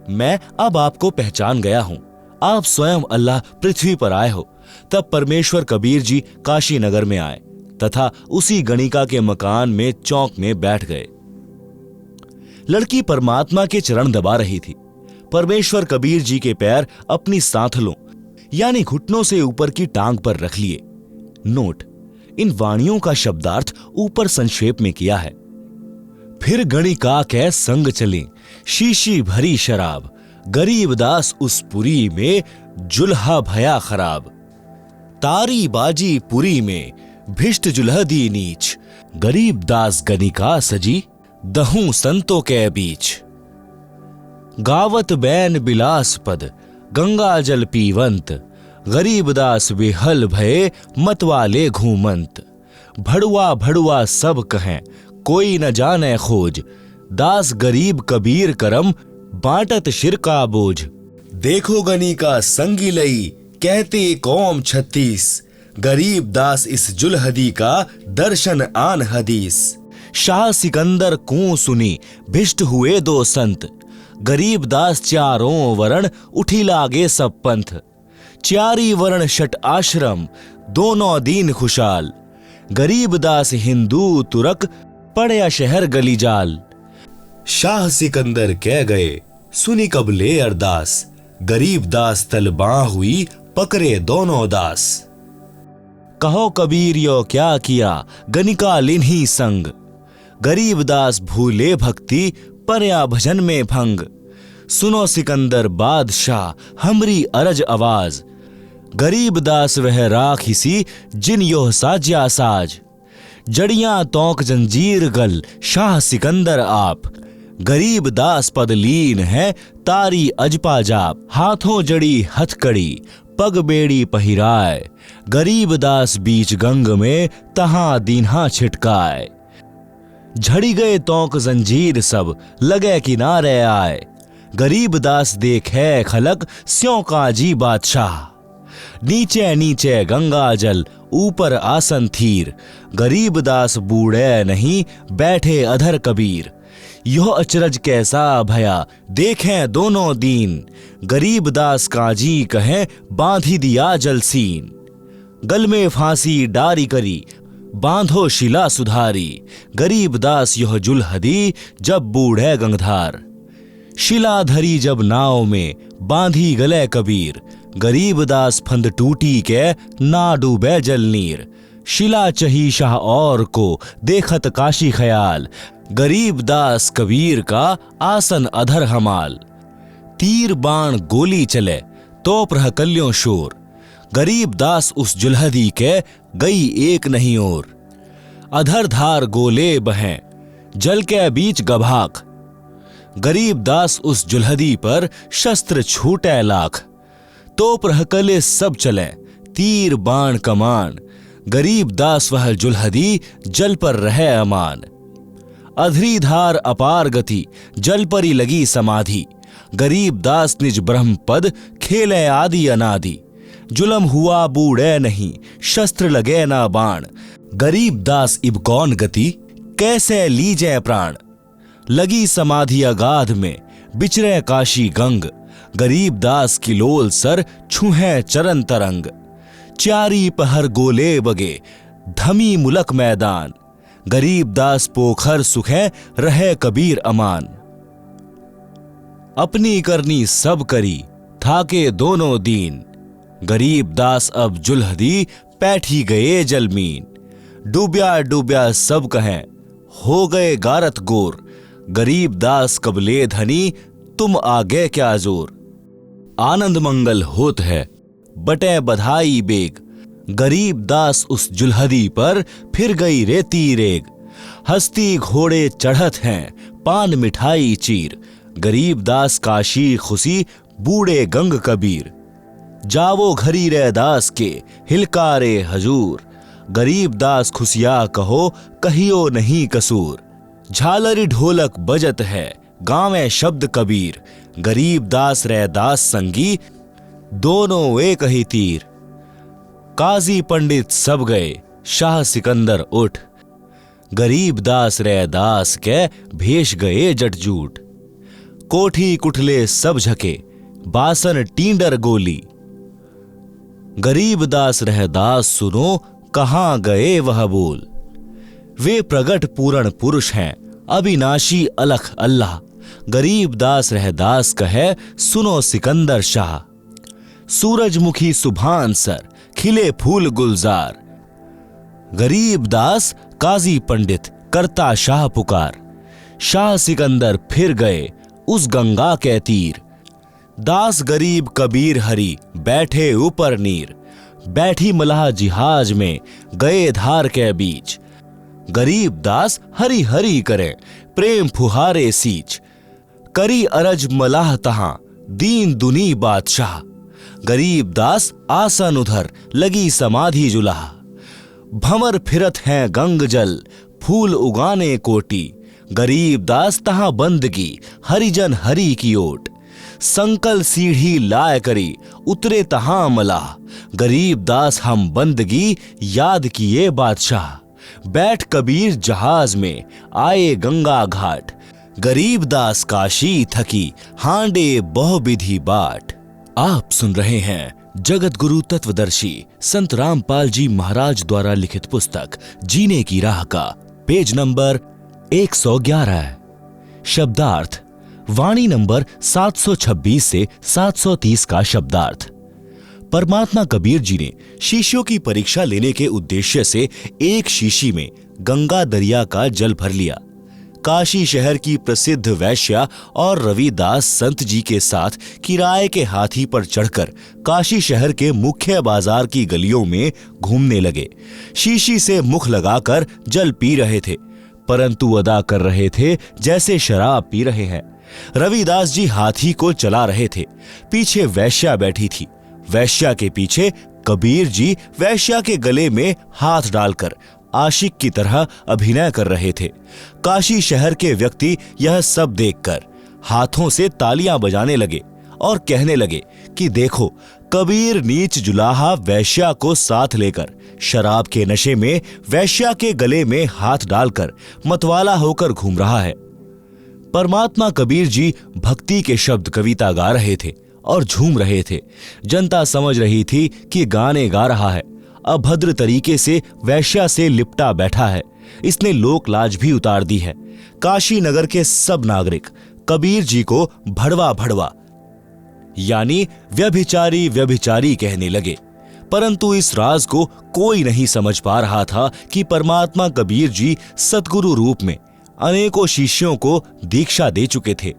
[SPEAKER 1] मैं अब आपको पहचान गया हूं। आप स्वयं अल्लाह पृथ्वी पर आए हो। तब परमेश्वर कबीर जी काशी नगर में आए तथा उसी गणिका के मकान में चौक में बैठ गए। लड़की परमात्मा के चरण दबा रही थी। परमेश्वर कबीर जी के पैर अपनी सांथलों यानी घुटनों से ऊपर की टांग पर रख लिए। नोट: इन वाणियों का शब्दार्थ ऊपर संक्षेप में किया है। फिर गणिका के संग चले, शीशी भरी शराब, गरीब दास उस पुरी में जुल्हा भया खराब। तारी बाजी पुरी में भिष्ट जुल्ह दी नीच, गरीब दास गणिका सजी दहूं संतों के बीच। गावत बैन बिलास पद, गंगा जल पीवंत, गरीबदास बेहल भये मतवाले घूमंत। भड़ुआ भड़ुआ सब कहें कोई न जाने खोज। दास गरीब कबीर करम बांटत शिर का बोझ। देखो गनी का संगी लई कहते कौम 36। गरीब दास इस जुलहदी का दर्शन आन हदीस। शाह सिकंदर को सुनी भिष्ट हुए दो संत। गरीब दास चारों वर्ण उठी लागे सब पंथ। चारी वर्ण शट आश्रम दोनों दीन खुशाल। गरीब दास हिंदू तुरक पड़या शहर गली जाल। शाह सिकंदर कह गए सुनी कबले अरदास। गरीब दास तलबां हुई पकड़े दोनों दास। कहो कबीर यो क्या किया गनिका लिन्ही संग। गरीब दास भूले भक्ति परया भजन में भंग। सुनो सिकंदर बादशाह हमरी अरज आवाज। गरीब दास वह राखिसी जिन यो साज्या साज। जड़ियां तोंक जंजीर गल शाह सिकंदर आप। गरीब दास पदलीन है तारी अजपा जाप। हाथों जड़ी हथकड़ी पग बेड़ी पहिराए। गरीब दास बीच गंग में तहां दीन्हा छिटकाए। झड़ी गए तोंक जंजीर सब लगे किनारे आए। गरीब दास देखे खलक स्यों काजी बादशाह। नीचे नीचे गंगा जल ऊपर आसन थीर। गरीब दास बूढ़े नहीं बैठे अधर कबीर। यो अचरज कैसा भया देखें दोनों दीन। गरीब दास काजी कहें बांधी दिया जलसीन। गल में फांसी डारी करी बांधो शिला सुधारी। गरीब दास यह जुलहदी जब बूढ़े गंगधार। शिला धरी जब नाव में बांधी गले कबीर। गरीब दास फंद टूटी के ना डूबे जल नीर। शिला चही शाह और को देखत काशी ख्याल। गरीब दास कबीर का आसन अधर हमाल। तीर बाण गोली चले तो प्रहकल्यों शोर। गरीब दास उस जुलहदी के गई एक नहीं और। अधर धार गोले बहें जल के बीच गभाक। गरीब दास उस जुलहदी पर शस्त्र छूटे लाख। तो प्रहकले सब चले तीर बाण कमान। गरीब दास वह जुलहदी जल पर रहे अमान। अधरी धार अपार गति जल परी लगी समाधि। गरीब दास निज ब्रह्म पद खेले आदि अनादि। जुलम हुआ बूढ़े नहीं शस्त्र लगे ना बाण। गरीब दास इब कौन गति कैसे लीजे प्राण। लगी समाधि अगाध में बिचरे काशी गंग। गरीब दास की लोल सर छुहे चरण तरंग। चारी पहर गोले बगे धमी मुलक मैदान। गरीब दास पोखर सुखे रहे कबीर अमान। अपनी करनी सब करी थाके दोनों दीन। गरीब दास अब जुलहदी पैठी गए जलमीन। डूब्या डूब्या सब कहें हो गए गारत गोर। गरीब दास कबले धनी तुम आगे क्या जोर। आनंद मंगल होत है बटे बधाई बेग। गरीब दास उस जुलहदी पर फिर गई रेती रेग। हस्ती घोड़े चढ़त हैं पान मिठाई चीर। गरीब दास काशी खुशी बूढ़े गंग कबीर। जावो घरी रे दास के हिलकारे हजूर। गरीब दास खुशिया कहो कहियो नहीं कसूर। झालरी ढोलक बजत है गावे शब्द कबीर। गरीब दास रे दास संगी दोनों एक ही तीर। काजी पंडित सब गए शाह सिकंदर उठ। गरीब दास रे दास के भेष गए जटजूट। कोठी कुठले सब झके बासन टींडर गोली। गरीब दास रह दास सुनो कहां गए वह बोल। वे प्रगट पूर्ण पुरुष हैं अविनाशी अलख अल्लाह। गरीब दास रह दास कहे सुनो सिकंदर शाह। सूरजमुखी सुभान सर खिले फूल गुलजार। गरीब दास काजी पंडित करता शाह पुकार। शाह सिकंदर फिर गए उस गंगा के तीर। दास गरीब कबीर हरि बैठे ऊपर नीर। बैठी मलाह जिहाज में गए धार के बीच। गरीब दास हरि हरि करे प्रेम फुहारे सींच। करी अरज मलाह तहां दीन दुनी बादशाह। गरीब दास आसन उधर लगी समाधि जुलाहा। भंवर फिरत हैं गंग जल फूल उगाने कोटि। गरीब दास तहां बंदगी हरिजन हरि की ओट। संकल सीढ़ी लाय करी उतरे तहां मलाह। गरीब दास हम बंदगी याद किए बादशाह। बैठ कबीर जहाज में आए गंगा घाट। गरीब दास काशी थकी हांडे बहु विधि बाट। आप सुन रहे हैं जगत गुरु तत्वदर्शी संत रामपाल जी महाराज द्वारा लिखित पुस्तक जीने की राह का पेज नंबर 111। शब्दार्थ वाणी नंबर 726 से 730 का शब्दार्थ। परमात्मा कबीर जी ने शिष्यों की परीक्षा लेने के उद्देश्य से एक शीशी में गंगा दरिया का जल भर लिया। काशी शहर की प्रसिद्ध वैश्या और रविदास संत जी के साथ किराए के हाथी पर चढ़कर काशी शहर के मुख्य बाजार की गलियों में घूमने लगे। शीशी से मुख लगाकर जल पी रहे थे, परंतु अदा कर रहे थे जैसे शराब पी रहे हैं। रविदास जी हाथी को चला रहे थे, पीछे वैश्या बैठी थी। वैश्या के पीछे कबीर जी वैश्या के गले में हाथ डालकर आशिक की तरह अभिनय कर रहे थे। काशी शहर के व्यक्ति यह सब देखकर हाथों से तालियां बजाने लगे और कहने लगे कि देखो, कबीर नीच जुलाहा वैश्या को साथ लेकर शराब के नशे में वैश्या के गले में हाथ डालकर मतवाला होकर घूम रहा है। परमात्मा कबीर जी भक्ति के शब्द कविता गा रहे थे और झूम रहे थे। जनता समझ रही थी कि गाने गा रहा है। अभद्र तरीके से वैश्या से लिपटा बैठा है। इसने लोक लाज भी उतार दी है। काशी नगर के सब नागरिक कबीर जी को भड़वा भड़वा यानी व्यभिचारी व्यभिचारी कहने लगे, परंतु इस राज को कोई नहीं समझ पा रहा था कि परमात्मा कबीर जी सतगुरु रूप में अनेकों शिष्यों को दीक्षा दे चुके थे।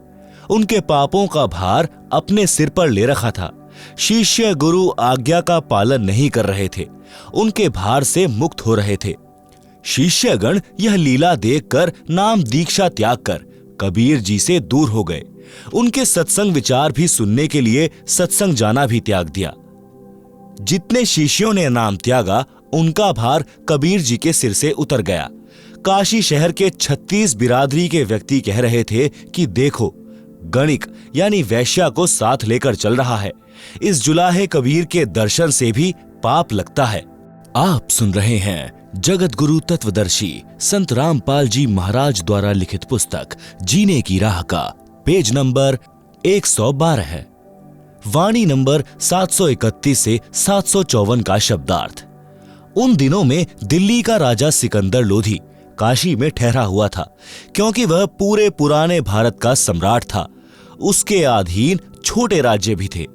[SPEAKER 1] उनके पापों का भार अपने सिर पर ले रखा था। शिष्य गुरु आज्ञा का पालन नहीं कर रहे थे, उनके भार से मुक्त हो रहे थे। शिष्यगण यह लीला देखकर नाम दीक्षा त्याग कर कबीर जी से दूर हो गए। उनके सत्संग विचार भी सुनने के लिए सत्संग जाना भी त्याग दिया। जितने शिष्यों ने नाम त्यागा, उनका भार कबीर जी के सिर से उतर गया। काशी शहर के 36 बिरादरी के व्यक्ति कह रहे थे कि देखो, गणिक यानी वैश्या को साथ लेकर चल रहा है। इस जुलाहे कबीर के दर्शन से भी पाप लगता है। आप सुन रहे हैं जगत गुरु तत्वदर्शी संत रामपाल जी महाराज द्वारा लिखित पुस्तक जीने की राह का पेज नंबर 112 है। वाणी नंबर 731 से 754 का शब्दार्थ। उन दिनों में दिल्ली का राजा सिकंदर लोधी काशी में ठहरा हुआ था, क्योंकि वह पूरे पुराने भारत का सम्राट था। उसके अधीन छोटे राज्य भी थे।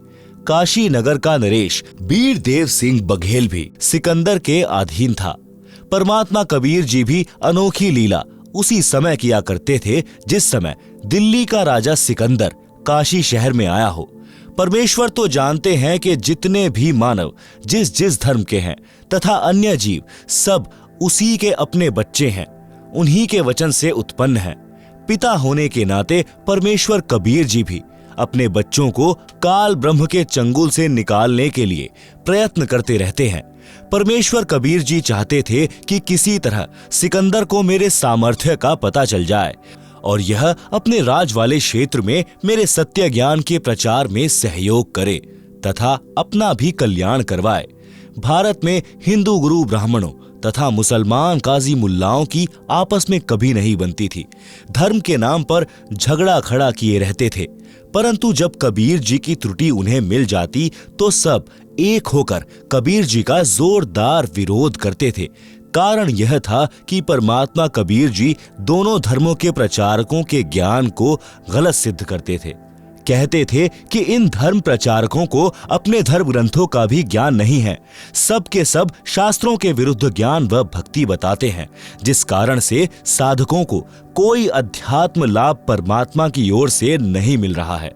[SPEAKER 1] काशी नगर का नरेश बीर देव सिंह बघेल भी सिकंदर के अधीन था। परमात्मा कबीर जी भी अनोखी लीला उसी समय किया करते थे जिस समय दिल्ली का राजा सिकंदर काशी शहर में आया हो। परमेश्वर तो जानते हैं कि जितने भी मानव जिस जिस धर्म के हैं तथा अन्य जीव सब उसी के अपने बच्चे हैं, उन्हीं के वचन से उत्पन्न हैं। पिता होने के नाते परमेश्वर कबीर जी भी अपने बच्चों को काल ब्रह्म के चंगुल से निकालने के लिए प्रयत्न करते रहते हैं। परमेश्वर कबीर जी चाहते थे कि किसी तरह सिकंदर को मेरे सामर्थ्य का पता चल जाए और यह अपने राज वाले क्षेत्र में मेरे सत्य ज्ञान के प्रचार में सहयोग करे तथा अपना भी कल्याण करवाए। भारत में हिंदू गुरु ब्राह्मणों तथा मुसलमान काजी मुल्लाओं की आपस में कभी नहीं बनती थी। धर्म के नाम पर झगड़ा खड़ा किए रहते थे, परंतु जब कबीर जी की त्रुटि उन्हें मिल जाती तो सब एक होकर कबीर जी का जोरदार विरोध करते थे। कारण यह था कि परमात्मा कबीर जी दोनों धर्मों के प्रचारकों के ज्ञान को गलत सिद्ध करते थे। कहते थे कि इन धर्म प्रचारकों को अपने धर्म ग्रंथों का भी ज्ञान नहीं है, सब के सब शास्त्रों के विरुद्ध ज्ञान व भक्ति बताते हैं, जिस कारण से साधकों को कोई अध्यात्म लाभ परमात्मा की ओर से नहीं मिल रहा है।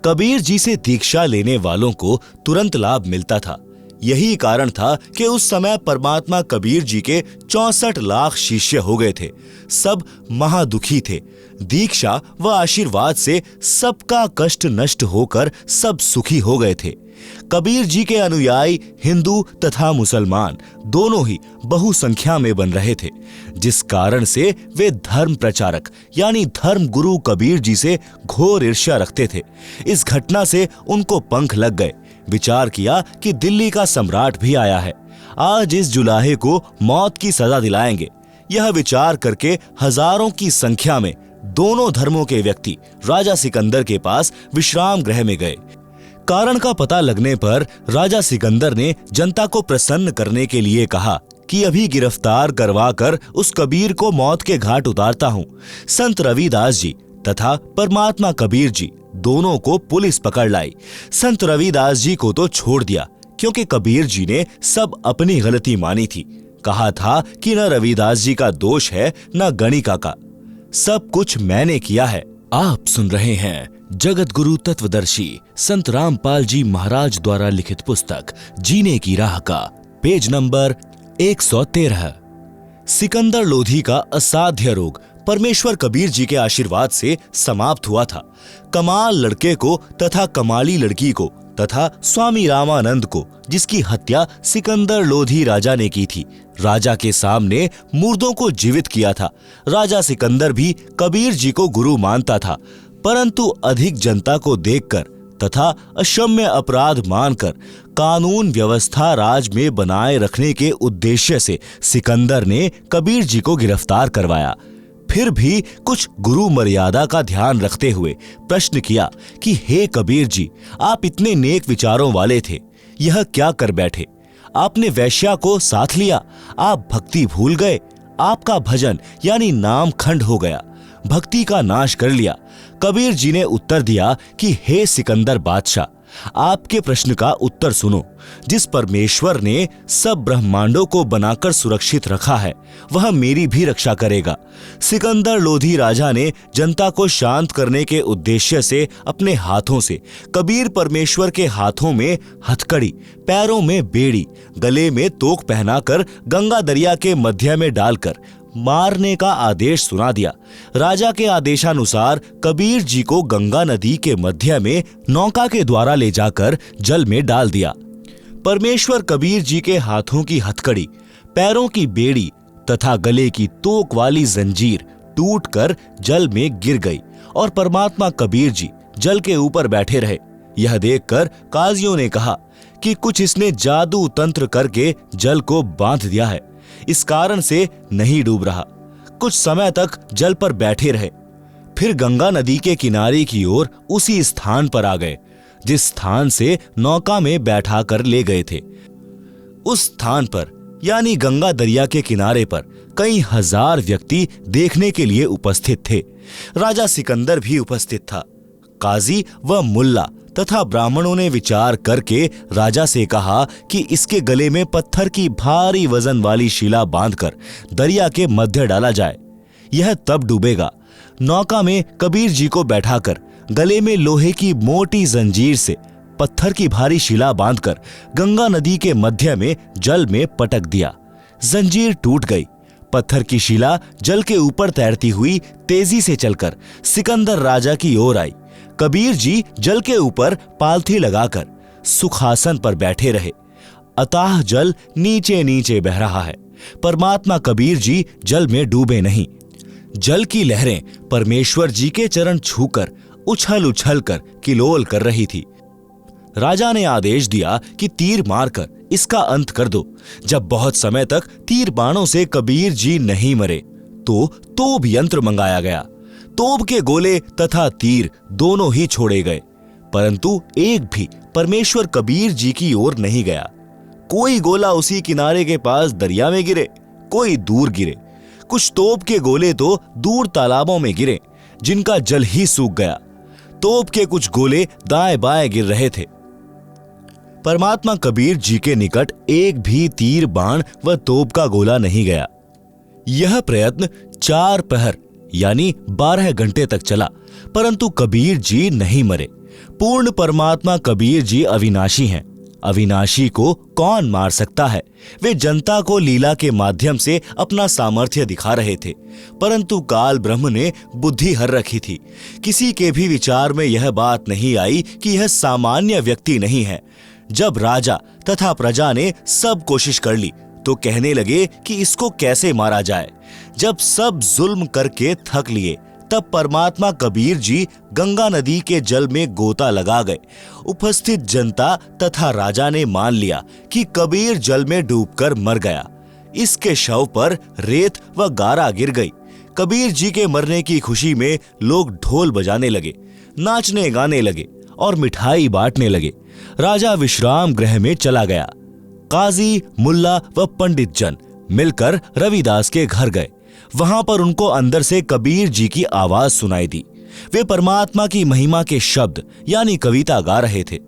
[SPEAKER 1] कबीर जी से दीक्षा लेने वालों को तुरंत लाभ मिलता था। यही कारण था कि उस समय परमात्मा कबीर जी के 64 लाख शिष्य हो गए थे। सब महादुखी थे। दीक्षा व आशीर्वाद से सबका कष्ट नष्ट होकर सब सुखी हो गए थे। कबीर जी के अनुयायी हिंदू तथा मुसलमान दोनों ही बहुसंख्या में बन रहे थे, जिस कारण से वे धर्म प्रचारक यानी धर्म गुरु कबीर जी से घोर ईर्ष्या रखते थे। इस घटना से उनको पंख लग गए। विचार किया कि दिल्ली का सम्राट भी आया है, आज इस जुलाहे को मौत की सजा दिलाएंगे। यह विचार करके हजारों की संख्या में दोनों धर्मों के व्यक्ति राजा सिकंदर के पास विश्राम गृह में गए। कारण का पता लगने पर राजा सिकंदर ने जनता को प्रसन्न करने के लिए कहा कि अभी गिरफ्तार करवाकर उस कबीर को मौत के घाट उतारता हूं। संत रविदास जी तथा परमात्मा कबीर जी दोनों को पुलिस पकड़ लाई। संत रविदास जी को तो छोड़ दिया, क्योंकि कबीर जी ने सब अपनी गलती मानी थी। कहा था कि न रविदास जी का दोष है न गणिका का, सब कुछ मैंने किया है। आप सुन रहे हैं जगत गुरु तत्वदर्शी संत रामपाल जी महाराज द्वारा लिखित पुस्तक जीने की राह का पेज नंबर 113। सिकंदर लोधी का असाध्य रोग परमेश्वर कबीर जी के आशीर्वाद से समाप्त हुआ था। कमाल लड़के को तथा कमाली लड़की को तथा स्वामी रामानंद को, जिसकी हत्या सिकंदर लोधी राजा ने की थी, राजा के सामने मुर्दों को जीवित किया था। राजा सिकंदर भी कबीर जी को गुरु मानता था, परंतु अधिक जनता को देखकर तथा अक्षम्य अपराध मानकर कानून व्यवस्था राज में बनाए रखने के उद्देश्य से सिकंदर ने कबीर जी को गिरफ्तार करवाया। फिर भी कुछ गुरु मर्यादा का ध्यान रखते हुए प्रश्न किया कि हे कबीर जी, आप इतने नेक विचारों वाले थे, यह क्या कर बैठे? आपने वैश्या को साथ लिया, आप भक्ति भूल गए, आपका भजन यानी नाम खंड हो गया, भक्ति का नाश कर लिया। कबीर जी ने उत्तर दिया कि हे सिकंदर बादशाह, आपके प्रश्न का उत्तर सुनो। जिस परमेश्वर ने सब ब्रह्मांडों को बनाकर सुरक्षित रखा है, वह मेरी भी रक्षा करेगा। सिकंदर लोधी राजा ने जनता को शांत करने के उद्देश्य से अपने हाथों से कबीर परमेश्वर के हाथों में हथकड़ी, पैरों में बेड़ी, गले में तोक पहनाकर गंगा दरिया के मध्य में डालकर मारने का आदेश सुना दिया। राजा के आदेशानुसार कबीर जी को गंगा नदी के मध्य में नौका के द्वारा ले जाकर जल में डाल दिया। परमेश्वर कबीर जी के हाथों की हथकड़ी, पैरों की बेड़ी तथा गले की तोक वाली जंजीर टूटकर जल में गिर गई और परमात्मा कबीर जी जल के ऊपर बैठे रहे। यह देखकर काजियों ने कहा कि कुछ इसने जादू तंत्र करके जल को बांध दिया है, इस कारण से नहीं डूब रहा। कुछ समय तक जल पर बैठे रहे, फिर गंगा नदी के किनारे की ओर उसी स्थान पर आ गए जिस स्थान से नौका में बैठा कर ले गए थे। उस स्थान पर यानी गंगा दरिया के किनारे पर कई हजार व्यक्ति देखने के लिए उपस्थित थे। राजा सिकंदर भी उपस्थित था। काजी व मुल्ला तथा ब्राह्मणों ने विचार करके राजा से कहा कि इसके गले में पत्थर की भारी वजन वाली शिला बांधकर दरिया के मध्य डाला जाए, यह तब डूबेगा। नौका में कबीर जी को बैठाकर गले में लोहे की मोटी जंजीर से पत्थर की भारी शिला बांधकर गंगा नदी के मध्य में जल में पटक दिया। जंजीर टूट गई। पत्थर की शिला जल के ऊपर तैरती हुई तेजी से चलकर सिकंदर राजा की ओर आई। कबीर जी जल के ऊपर पालथी लगाकर सुखासन पर बैठे रहे। अथाह जल नीचे नीचे बह रहा है। परमात्मा कबीर जी जल में डूबे नहीं। जल की लहरें परमेश्वर जी के चरण छूकर उछल उछल कर किलोल कर रही थी। राजा ने आदेश दिया कि तीर मारकर इसका अंत कर दो। जब बहुत समय तक तीर बाणों से कबीर जी नहीं मरे तो तोप यंत्र मंगाया गया। तोप के गोले तथा तीर दोनों ही छोड़े गए, परंतु एक भी परमेश्वर कबीर जी की ओर नहीं गया। कोई गोला उसी किनारे के पास दरिया में गिरे, कोई दूर गिरे। कुछ तोप के गोले तो दूर तालाबों में गिरे जिनका जल ही सूख गया। तोप के कुछ गोले दाएं बाएं गिर रहे थे। परमात्मा कबीर जी के निकट एक भी तीर बाण व तोप का गोला नहीं गया। यह प्रयत्न 4 पहर यानी 12 घंटे तक चला, परंतु कबीर जी नहीं मरे। पूर्ण परमात्मा कबीर जी अविनाशी हैं। अविनाशी को कौन मार सकता है। वे जनता को लीला के माध्यम से अपना सामर्थ्य दिखा रहे थे, परंतु काल ब्रह्म ने बुद्धि हर रखी थी। किसी के भी विचार में यह बात नहीं आई कि यह सामान्य व्यक्ति नहीं है। जब राजा तथा प्रजा ने सब कोशिश कर ली तो कहने लगे कि इसको कैसे मारा जाए। जब सब जुल्म करके थक लिए तब परमात्मा कबीर जी गंगा नदी के जल में गोता लगा गए। उपस्थित जनता तथा राजा ने मान लिया कि कबीर जल में डूबकर मर गया। इसके शव पर रेत व गारा गिर गई। कबीर जी के मरने की खुशी में लोग ढोल बजाने लगे, नाचने गाने लगे और मिठाई बांटने लगे। राजा विश्राम गृह में चला गया। काजी, मुल्ला व पंडित जन मिलकर रविदास के घर गए। वहां पर उनको अंदर से कबीर जी की आवाज सुनाई दी। वे परमात्मा की महिमा के शब्द यानी कविता गा रहे थे।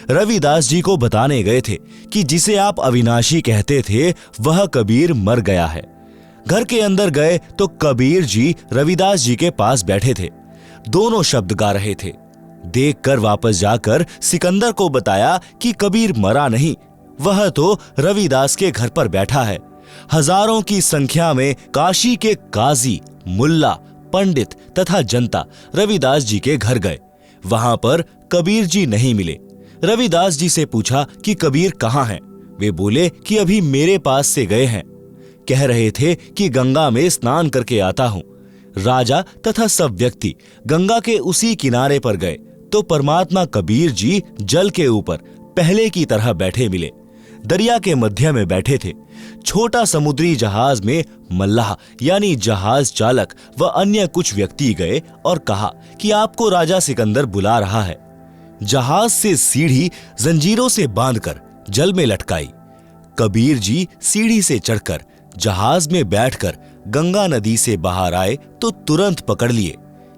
[SPEAKER 1] रविदास जी को बताने गए थे कि जिसे आप अविनाशी कहते थे वह कबीर मर गया है। घर के अंदर गए तो कबीर जी रविदास जी के पास बैठे थे। दोनों शब्द गा रहे थे। देखकर वापस जाकर सिकंदर को बताया कि कबीर मरा नहीं, वह तो रविदास के घर पर बैठा है। हजारों की संख्या में काशी के काजी, मुल्ला, पंडित तथा जनता रविदास जी के घर गए। वहां पर कबीर जी नहीं मिले। रविदास जी से पूछा कि कबीर कहाँ हैं? वे बोले कि अभी मेरे पास से गए हैं। कह रहे थे कि गंगा में स्नान करके आता हूं। राजा तथा सब व्यक्ति गंगा के उसी किनारे पर गए तो परमात्मा कबीर जी जल के ऊपर पहले की तरह बैठे मिले। दरिया के मध्य में बैठे थे। छोटा समुद्री जहाज में मल्लाह यानी जहाज चालक व अन्य कुछ व्यक्ति गए और कहा कि आपको राजा सिकंदर बुला रहा है। जहाज से सीढ़ी जंजीरों से बांधकर जल में लटकाई। कबीर जी सीढ़ी से चढ़कर जहाज में बैठकर गंगा नदी से बाहर आए तो तुरंत पकड़ लिए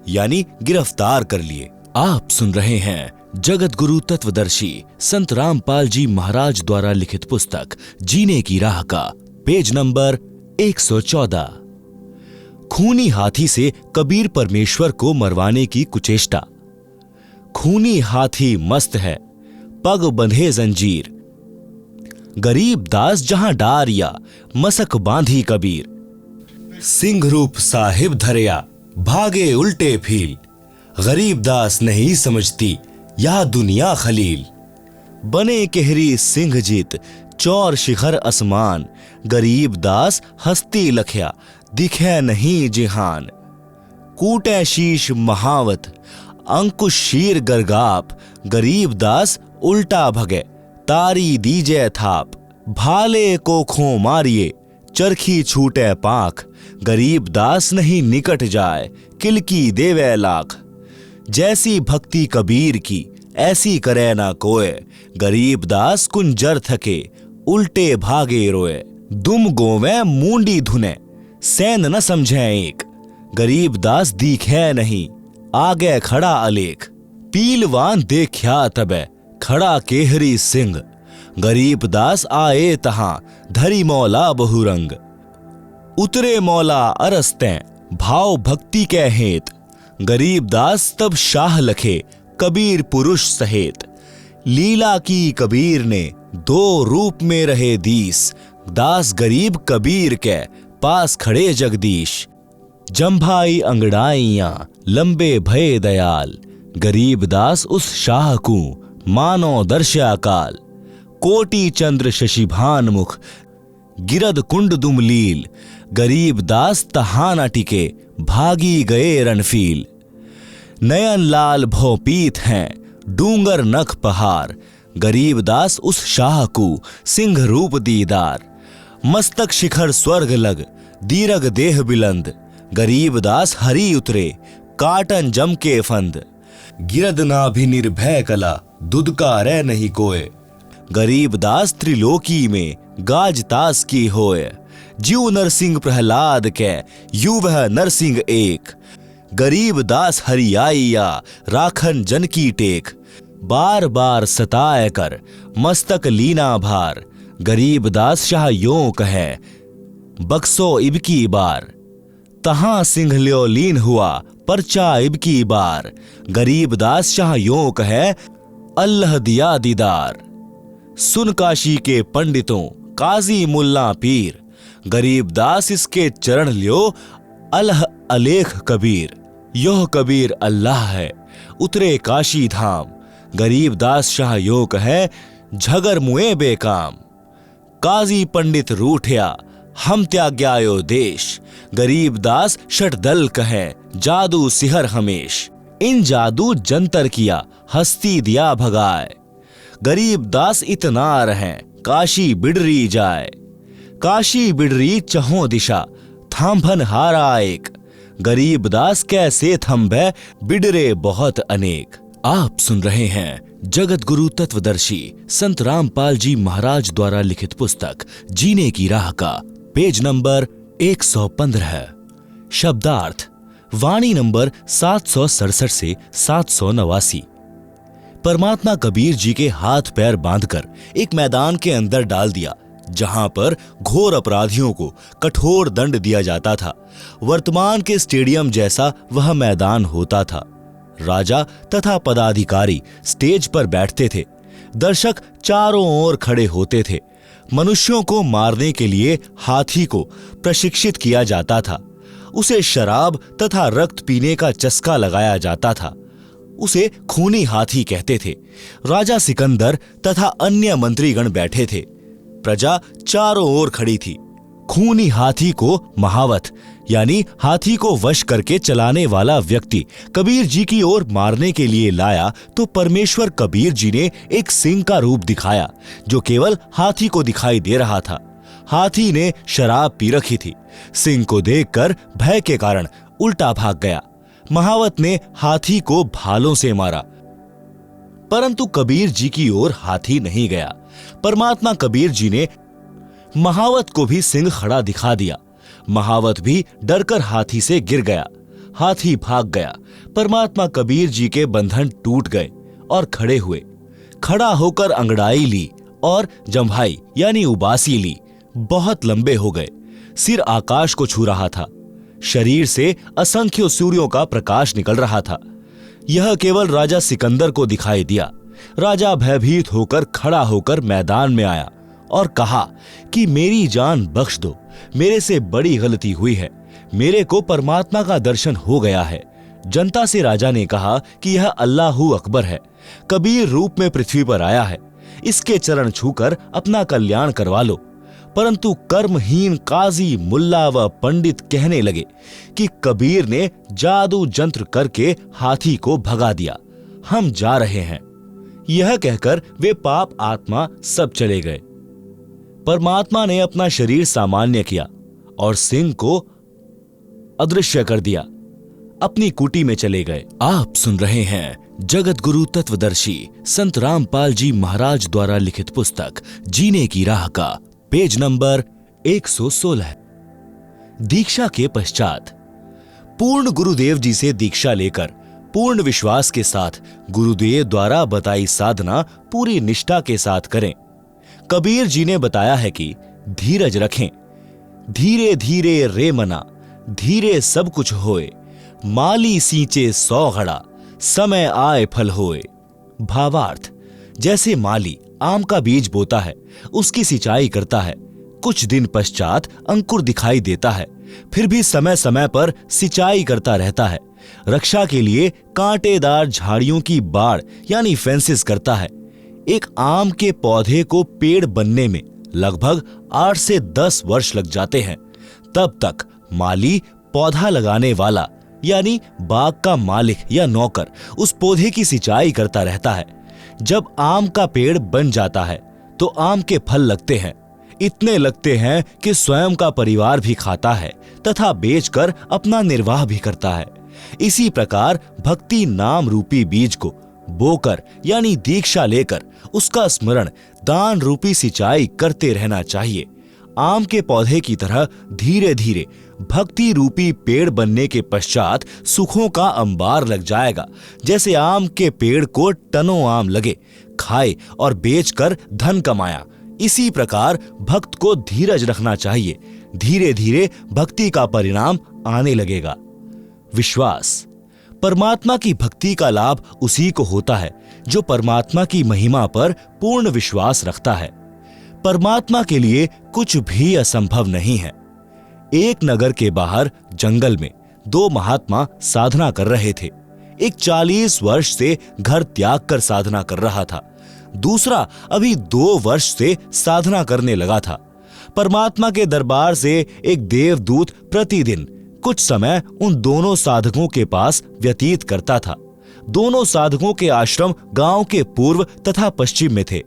[SPEAKER 1] यानी गिरफ्तार कर लिए। आप सुन रहे हैं जगत गुरु तत्वदर्शी संत रामपाल जी महाराज द्वारा लिखित पुस्तक जीने की राह का पेज नंबर 114। खूनी हाथी से कबीर परमेश्वर को मरवाने की कुचेष्टा। खूनी हाथी मस्त है, पग बंधे जंजीर। गरीब दास जहां डारिया, मसक बांधी कबीर। सिंह रूप साहिब धरिया, भागे उल्टे फील। गरीब दास नहीं समझती यह दुनिया खलील। बने केहरी सिंह जीत, चौर शिखर असमान। गरीब दास हस्ती लखया, दिखे नहीं जिहान। कूटे शीश महावत, अंकुश शीर गरगाप। गरीब दास उल्टा भगे, तारी दीजे थाप। भाले को खो मारिए, चरखी छूटे पाख। गरीब दास नहीं निकट जाए, किलकी देवे लाख। जैसी भक्ति कबीर की, ऐसी करे ना कोय। गरीब दास कुंजर थके, उल्टे भागे रोए। दुम गोवे मूंडी धुने, सैन न समझे एक। गरीब दास दिखे नहीं, आगे खड़ा अलेख। पीलवान देखा तबे, खड़ा केहरी सिंह। गरीब दास आए तहां, धरी मौला बहुरंग। उतरे मौला अरस्ते, भाव भक्ति के हेत। गरीब दास तब शाह लखे, कबीर पुरुष सहेत। लीला की कबीर ने, दो रूप में रहे दीस। दास गरीब कबीर के, पास खड़े जगदीश। जंभाई अंगड़ाइयां, लंबे भय दयाल। गरीब दास उस शाह को, मानो दर्शा काल। कोटि चंद्र शशिभान मुख, गिरद कुंड दुमलील। गरीब दास तहां न टिके, भागी गए रणफील। नयन लाल भौपीत हैं, डूंगर नख पहाड़। गरीब दास उस शाह को, सिंह रूप दीदार। मस्तक शिखर स्वर्ग लग, दीरग देह बिलंद। गरीब दास हरी उतरे, काटन जम के फंद। गिरद नाभि निर्भय कला, दुदकारे नहीं कोय। गरीब दास त्रिलोकी में, गाज तास की होय। जीव नरसिंह प्रहलाद के, यू वह नरसिंह एक। गरीब दास हरियाइया, राखन जन की टेक। बार बार सताए कर, मस्तक लीना भार। गरीब दास शाह यों कहे, बक्सो इबकी बार। तहां सिंह ल्यो लीन हुआ, परचा इबकी बार। गरीब दास शाह यों कहे, अल्लाह दिया दीदार। सुन काशी के पंडितों काजी मुल्ला पीर, गरीब दास इसके चरण लियो अलह अलेख कबीर। योह कबीर अल्लाह है उतरे काशी धाम, गरीब दास शाह यो कहे झगर मुए बेकाम। काजी पंडित रूठया हम त्याग्यायो देश, गरीब दास षटदल कहे जादू सिहर हमेश। इन जादू जंतर किया हस्ती दिया भगाए, गरीब दास इतना रहें काशी बिडरी जाए। काशी बिडरी चहों दिशा थांभन हारा एक, गरीब दास कैसे थंभे बिडरे बहुत अनेक। आप सुन रहे हैं जगत गुरु तत्वदर्शी संत रामपाल जी महाराज द्वारा लिखित पुस्तक जीने की राह का पेज नंबर 115। शब्दार्थ वाणी नंबर 767 से 789। परमात्मा कबीर जी के हाथ पैर बांधकर एक मैदान के अंदर डाल दिया, जहां पर घोर अपराधियों को कठोर दंड दिया जाता था। वर्तमान के स्टेडियम जैसा वह मैदान होता था। राजा तथा पदाधिकारी स्टेज पर बैठते थे, दर्शक चारों ओर खड़े होते थे। मनुष्यों को मारने के लिए हाथी को प्रशिक्षित किया जाता था। उसे शराब तथा रक्त पीने का चस्का लगाया जाता था। उसे खूनी हाथी कहते थे। राजा सिकंदर तथा अन्य मंत्रीगण बैठे थे। प्रजा चारों ओर खड़ी थी। खूनी हाथी को महावत यानी हाथी को वश करके चलाने वाला व्यक्ति कबीर जी की ओर मारने के लिए लाया तो परमेश्वर कबीर जी ने एक सिंह का रूप दिखाया जो केवल हाथी को दिखाई दे रहा था। हाथी ने शराब पी रखी थी। सिंह को देखकर भय के कारण उल्टा भाग गया। महावत ने हाथी को भालों से मारा, परंतु कबीर जी की ओर हाथी नहीं गया। परमात्मा कबीर जी ने महावत को भी सिंह खड़ा दिखा दिया। महावत भी डरकर हाथी से गिर गया। हाथी भाग गया। परमात्मा कबीर जी के बंधन टूट गए और खड़े हुए। खड़ा होकर अंगड़ाई ली और जम्भाई यानी उबासी ली। बहुत लंबे हो गए। सिर आकाश को छू रहा था। शरीर से असंख्य सूर्यों का प्रकाश निकल रहा था। यह केवल राजा सिकंदर को दिखाई दिया। राजा भयभीत होकर खड़ा होकर मैदान में आया और कहा कि मेरी जान बख्श दो, मेरे से बड़ी गलती हुई है। मेरे को परमात्मा का दर्शन हो गया है। जनता से राजा ने कहा कि यह अल्लाहू अकबर है, कबीर रूप में पृथ्वी पर आया है, इसके चरण छूकर अपना कल्याण करवा लो। परंतु कर्महीन काजी मुल्ला व पंडित कहने लगे कि कबीर ने जादू जंत्र करके हाथी को भगा दिया, हम जा रहे हैं। यह कहकर वे पाप आत्मा सब चले गए। परमात्मा ने अपना शरीर सामान्य किया और सिंह को अदृश्य कर दिया, अपनी कुटी में चले गए। आप सुन रहे हैं जगत गुरु तत्वदर्शी संत रामपाल जी महाराज द्वारा लिखित पुस्तक जीने की राह का पेज नंबर 116। दीक्षा के पश्चात पूर्ण गुरुदेव जी से दीक्षा लेकर पूर्ण विश्वास के साथ गुरुदेव द्वारा बताई साधना पूरी निष्ठा के साथ करें। कबीर जी ने बताया है कि धीरज रखें। धीरे धीरे रे मना, धीरे सब कुछ होए। माली सींचे 100 घड़ा, समय आए फल होए। भावार्थ, जैसे माली आम का बीज बोता है, उसकी सिंचाई करता है, कुछ दिन पश्चात अंकुर दिखाई देता है, फिर भी समय समय पर सिंचाई करता रहता है। रक्षा के लिए कांटेदार झाड़ियों की बाड़ यानी फेंसेस करता है। एक आम के पौधे को पेड़ बनने में लगभग 8 से 10 वर्ष लग जाते हैं। तब तक माली पौधा लगाने वाला यानी बाग का मालिक या नौकर उस पौधे की सिंचाई करता रहता है। जब आम का पेड़ बन जाता है तो आम के फल लगते हैं। इतने लगते हैं कि स्वयं का परिवार भी खाता है तथा बेचकर अपना निर्वाह भी करता है। इसी प्रकार भक्ति नाम रूपी बीज को बोकर यानी दीक्षा लेकर उसका स्मरण दान रूपी सिंचाई करते रहना चाहिए। आम के पौधे की तरह धीरे धीरे भक्ति रूपी पेड़ बनने के पश्चात सुखों का अंबार लग जाएगा। जैसे आम के पेड़ को टनों आम लगे, खाए और बेचकर धन कमाया, इसी प्रकार भक्त को धीरज रखना चाहिए। धीरे धीरे भक्ति का परिणाम आने लगेगा। विश्वास, परमात्मा की भक्ति का लाभ उसी को होता है जो परमात्मा की महिमा पर पूर्ण विश्वास रखता है। परमात्मा के लिए कुछ भी असंभव नहीं है। एक नगर के बाहर जंगल में दो महात्मा साधना कर रहे थे। एक 40 वर्ष से घर त्याग कर साधना कर रहा था, दूसरा अभी 2 वर्ष से साधना करने लगा था। परमात्मा के दरबार से एक देवदूत प्रतिदिन कुछ समय उन दोनों साधकों के पास व्यतीत करता था। दोनों साधकों के आश्रम गांव के पूर्व तथा पश्चिम में थे।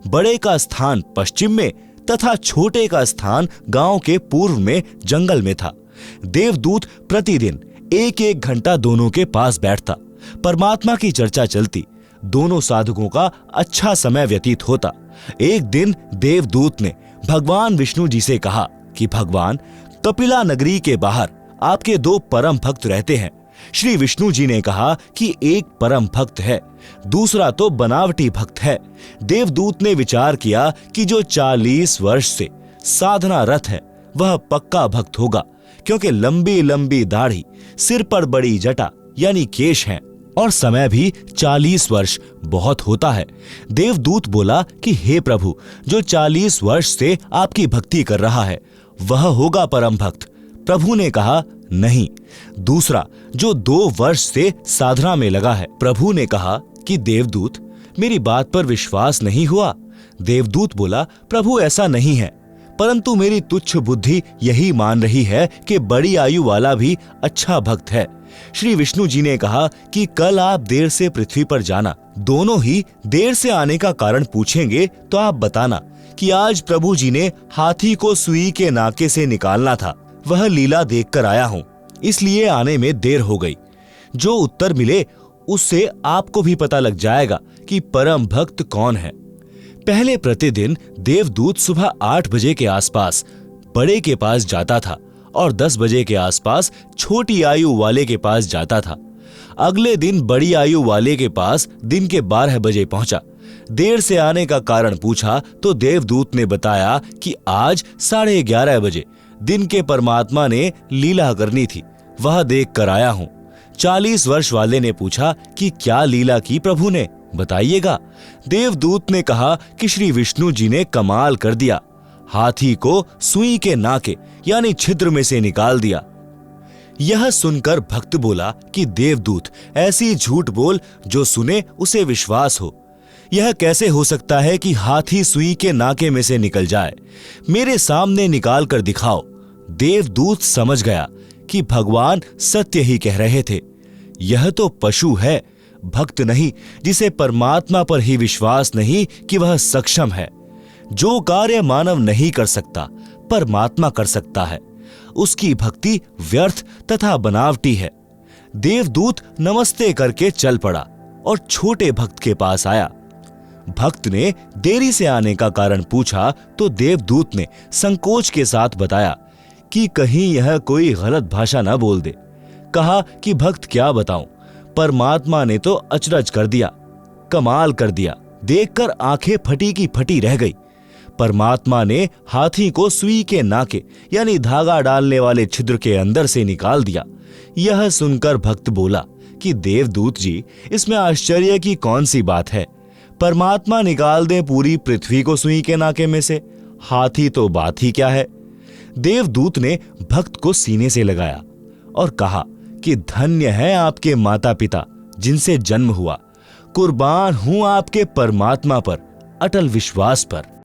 [SPEAKER 1] बड़े का स्थान पश्चिम में तथा छोटे का स्थान गांव के पूर्व में जंगल में था। देवदूत प्रतिदिन 1-1 घंटा दोनों के पास बैठता, परमात्मा की चर्चा चलती, दोनों साधकों का अच्छा समय व्यतीत होता। एक दिन देवदूत ने भगवान विष्णु जी से कहा कि भगवान, कपिला नगरी के बाहर आपके 2 परम भक्त रहते हैं। श्री विष्णु जी ने कहा कि एक परम भक्त है, दूसरा तो बनावटी भक्त है। देवदूत ने विचार किया कि जो 40 वर्ष से साधना रत है वह पक्का भक्त होगा, क्योंकि लंबी लंबी दाढ़ी, सिर पर बड़ी जटा यानी केश हैं और समय भी 40 वर्ष बहुत होता है। देवदूत बोला कि हे प्रभु, जो 40 वर्ष से आपकी भक्ति कर रहा है वह होगा परम भक्त। प्रभु ने कहा नहीं, दूसरा जो 2 वर्ष से साधना में लगा है। प्रभु ने कहा कि देवदूत, मेरी बात पर विश्वास नहीं हुआ। देवदूत बोला, प्रभु ऐसा नहीं है, परंतु मेरी तुच्छ बुद्धि यही मान रही है कि बड़ी आयु वाला भी अच्छा भक्त है। श्री विष्णु जी ने कहा कि कल आप देर से पृथ्वी पर जाना, दोनों ही देर से आने का कारण पूछेंगे तो आप बताना कि आज प्रभु जी ने हाथी को सुई के नाके से निकालना था, वह लीला देखकर आया हूं, इसलिए आने में देर हो गई। जो उत्तर मिले उससे आपको भी पता लग जाएगा कि परम भक्त कौन है। पहले प्रतिदिन देवदूत सुबह 8 बजे के आसपास बड़े के पास जाता था और 10 बजे के आसपास छोटी आयु वाले के पास जाता था। अगले दिन बड़ी आयु वाले के पास दिन के 12 बजे पहुंचा। देर से आने का कारण पूछा तो देवदूत ने बताया कि आज 11:30 बजे दिन के परमात्मा ने लीला करनी थी, वह देख कर आया हूं। 40 वर्ष वाले ने पूछा कि क्या लीला की प्रभु ने, बताइएगा। देवदूत ने कहा कि श्री विष्णु जी ने कमाल कर दिया, हाथी को सुई के नाके यानी छिद्र में से निकाल दिया। यह सुनकर भक्त बोला कि देवदूत, ऐसी झूठ बोल जो सुने उसे विश्वास हो। यह कैसे हो सकता है कि हाथी सुई के नाके में से निकल जाए? मेरे सामने निकाल कर दिखाओ। देवदूत समझ गया कि भगवान सत्य ही कह रहे थे। यह तो पशु है, भक्त नहीं, जिसे परमात्मा पर ही विश्वास नहीं कि वह सक्षम है। जो कार्य मानव नहीं कर सकता परमात्मा कर सकता है, उसकी भक्ति व्यर्थ तथा बनावटी है। देवदूत नमस्ते करके चल पड़ा और छोटे भक्त के पास आया। भक्त ने देरी से आने का कारण पूछा तो देवदूत ने संकोच के साथ बताया कि कहीं यह कोई गलत भाषा न बोल दे। कहा कि भक्त क्या बताऊं, परमात्मा ने तो अचरज कर दिया, कमाल कर दिया। देखकर आंखें फटी की फटी रह गई। परमात्मा ने हाथी को सुई के नाके यानी धागा डालने वाले छिद्र के अंदर से निकाल दिया। यह सुनकर भक्त बोला कि देवदूत जी, इसमें आश्चर्य की कौन सी बात है? परमात्मा निकाल दे पूरी पृथ्वी को सुई के नाके में से, हाथी तो बात ही क्या है। देवदूत ने भक्त को सीने से लगाया और कहा कि धन्य है आपके माता पिता जिनसे जन्म हुआ, कुर्बान हूं आपके परमात्मा पर अटल विश्वास पर।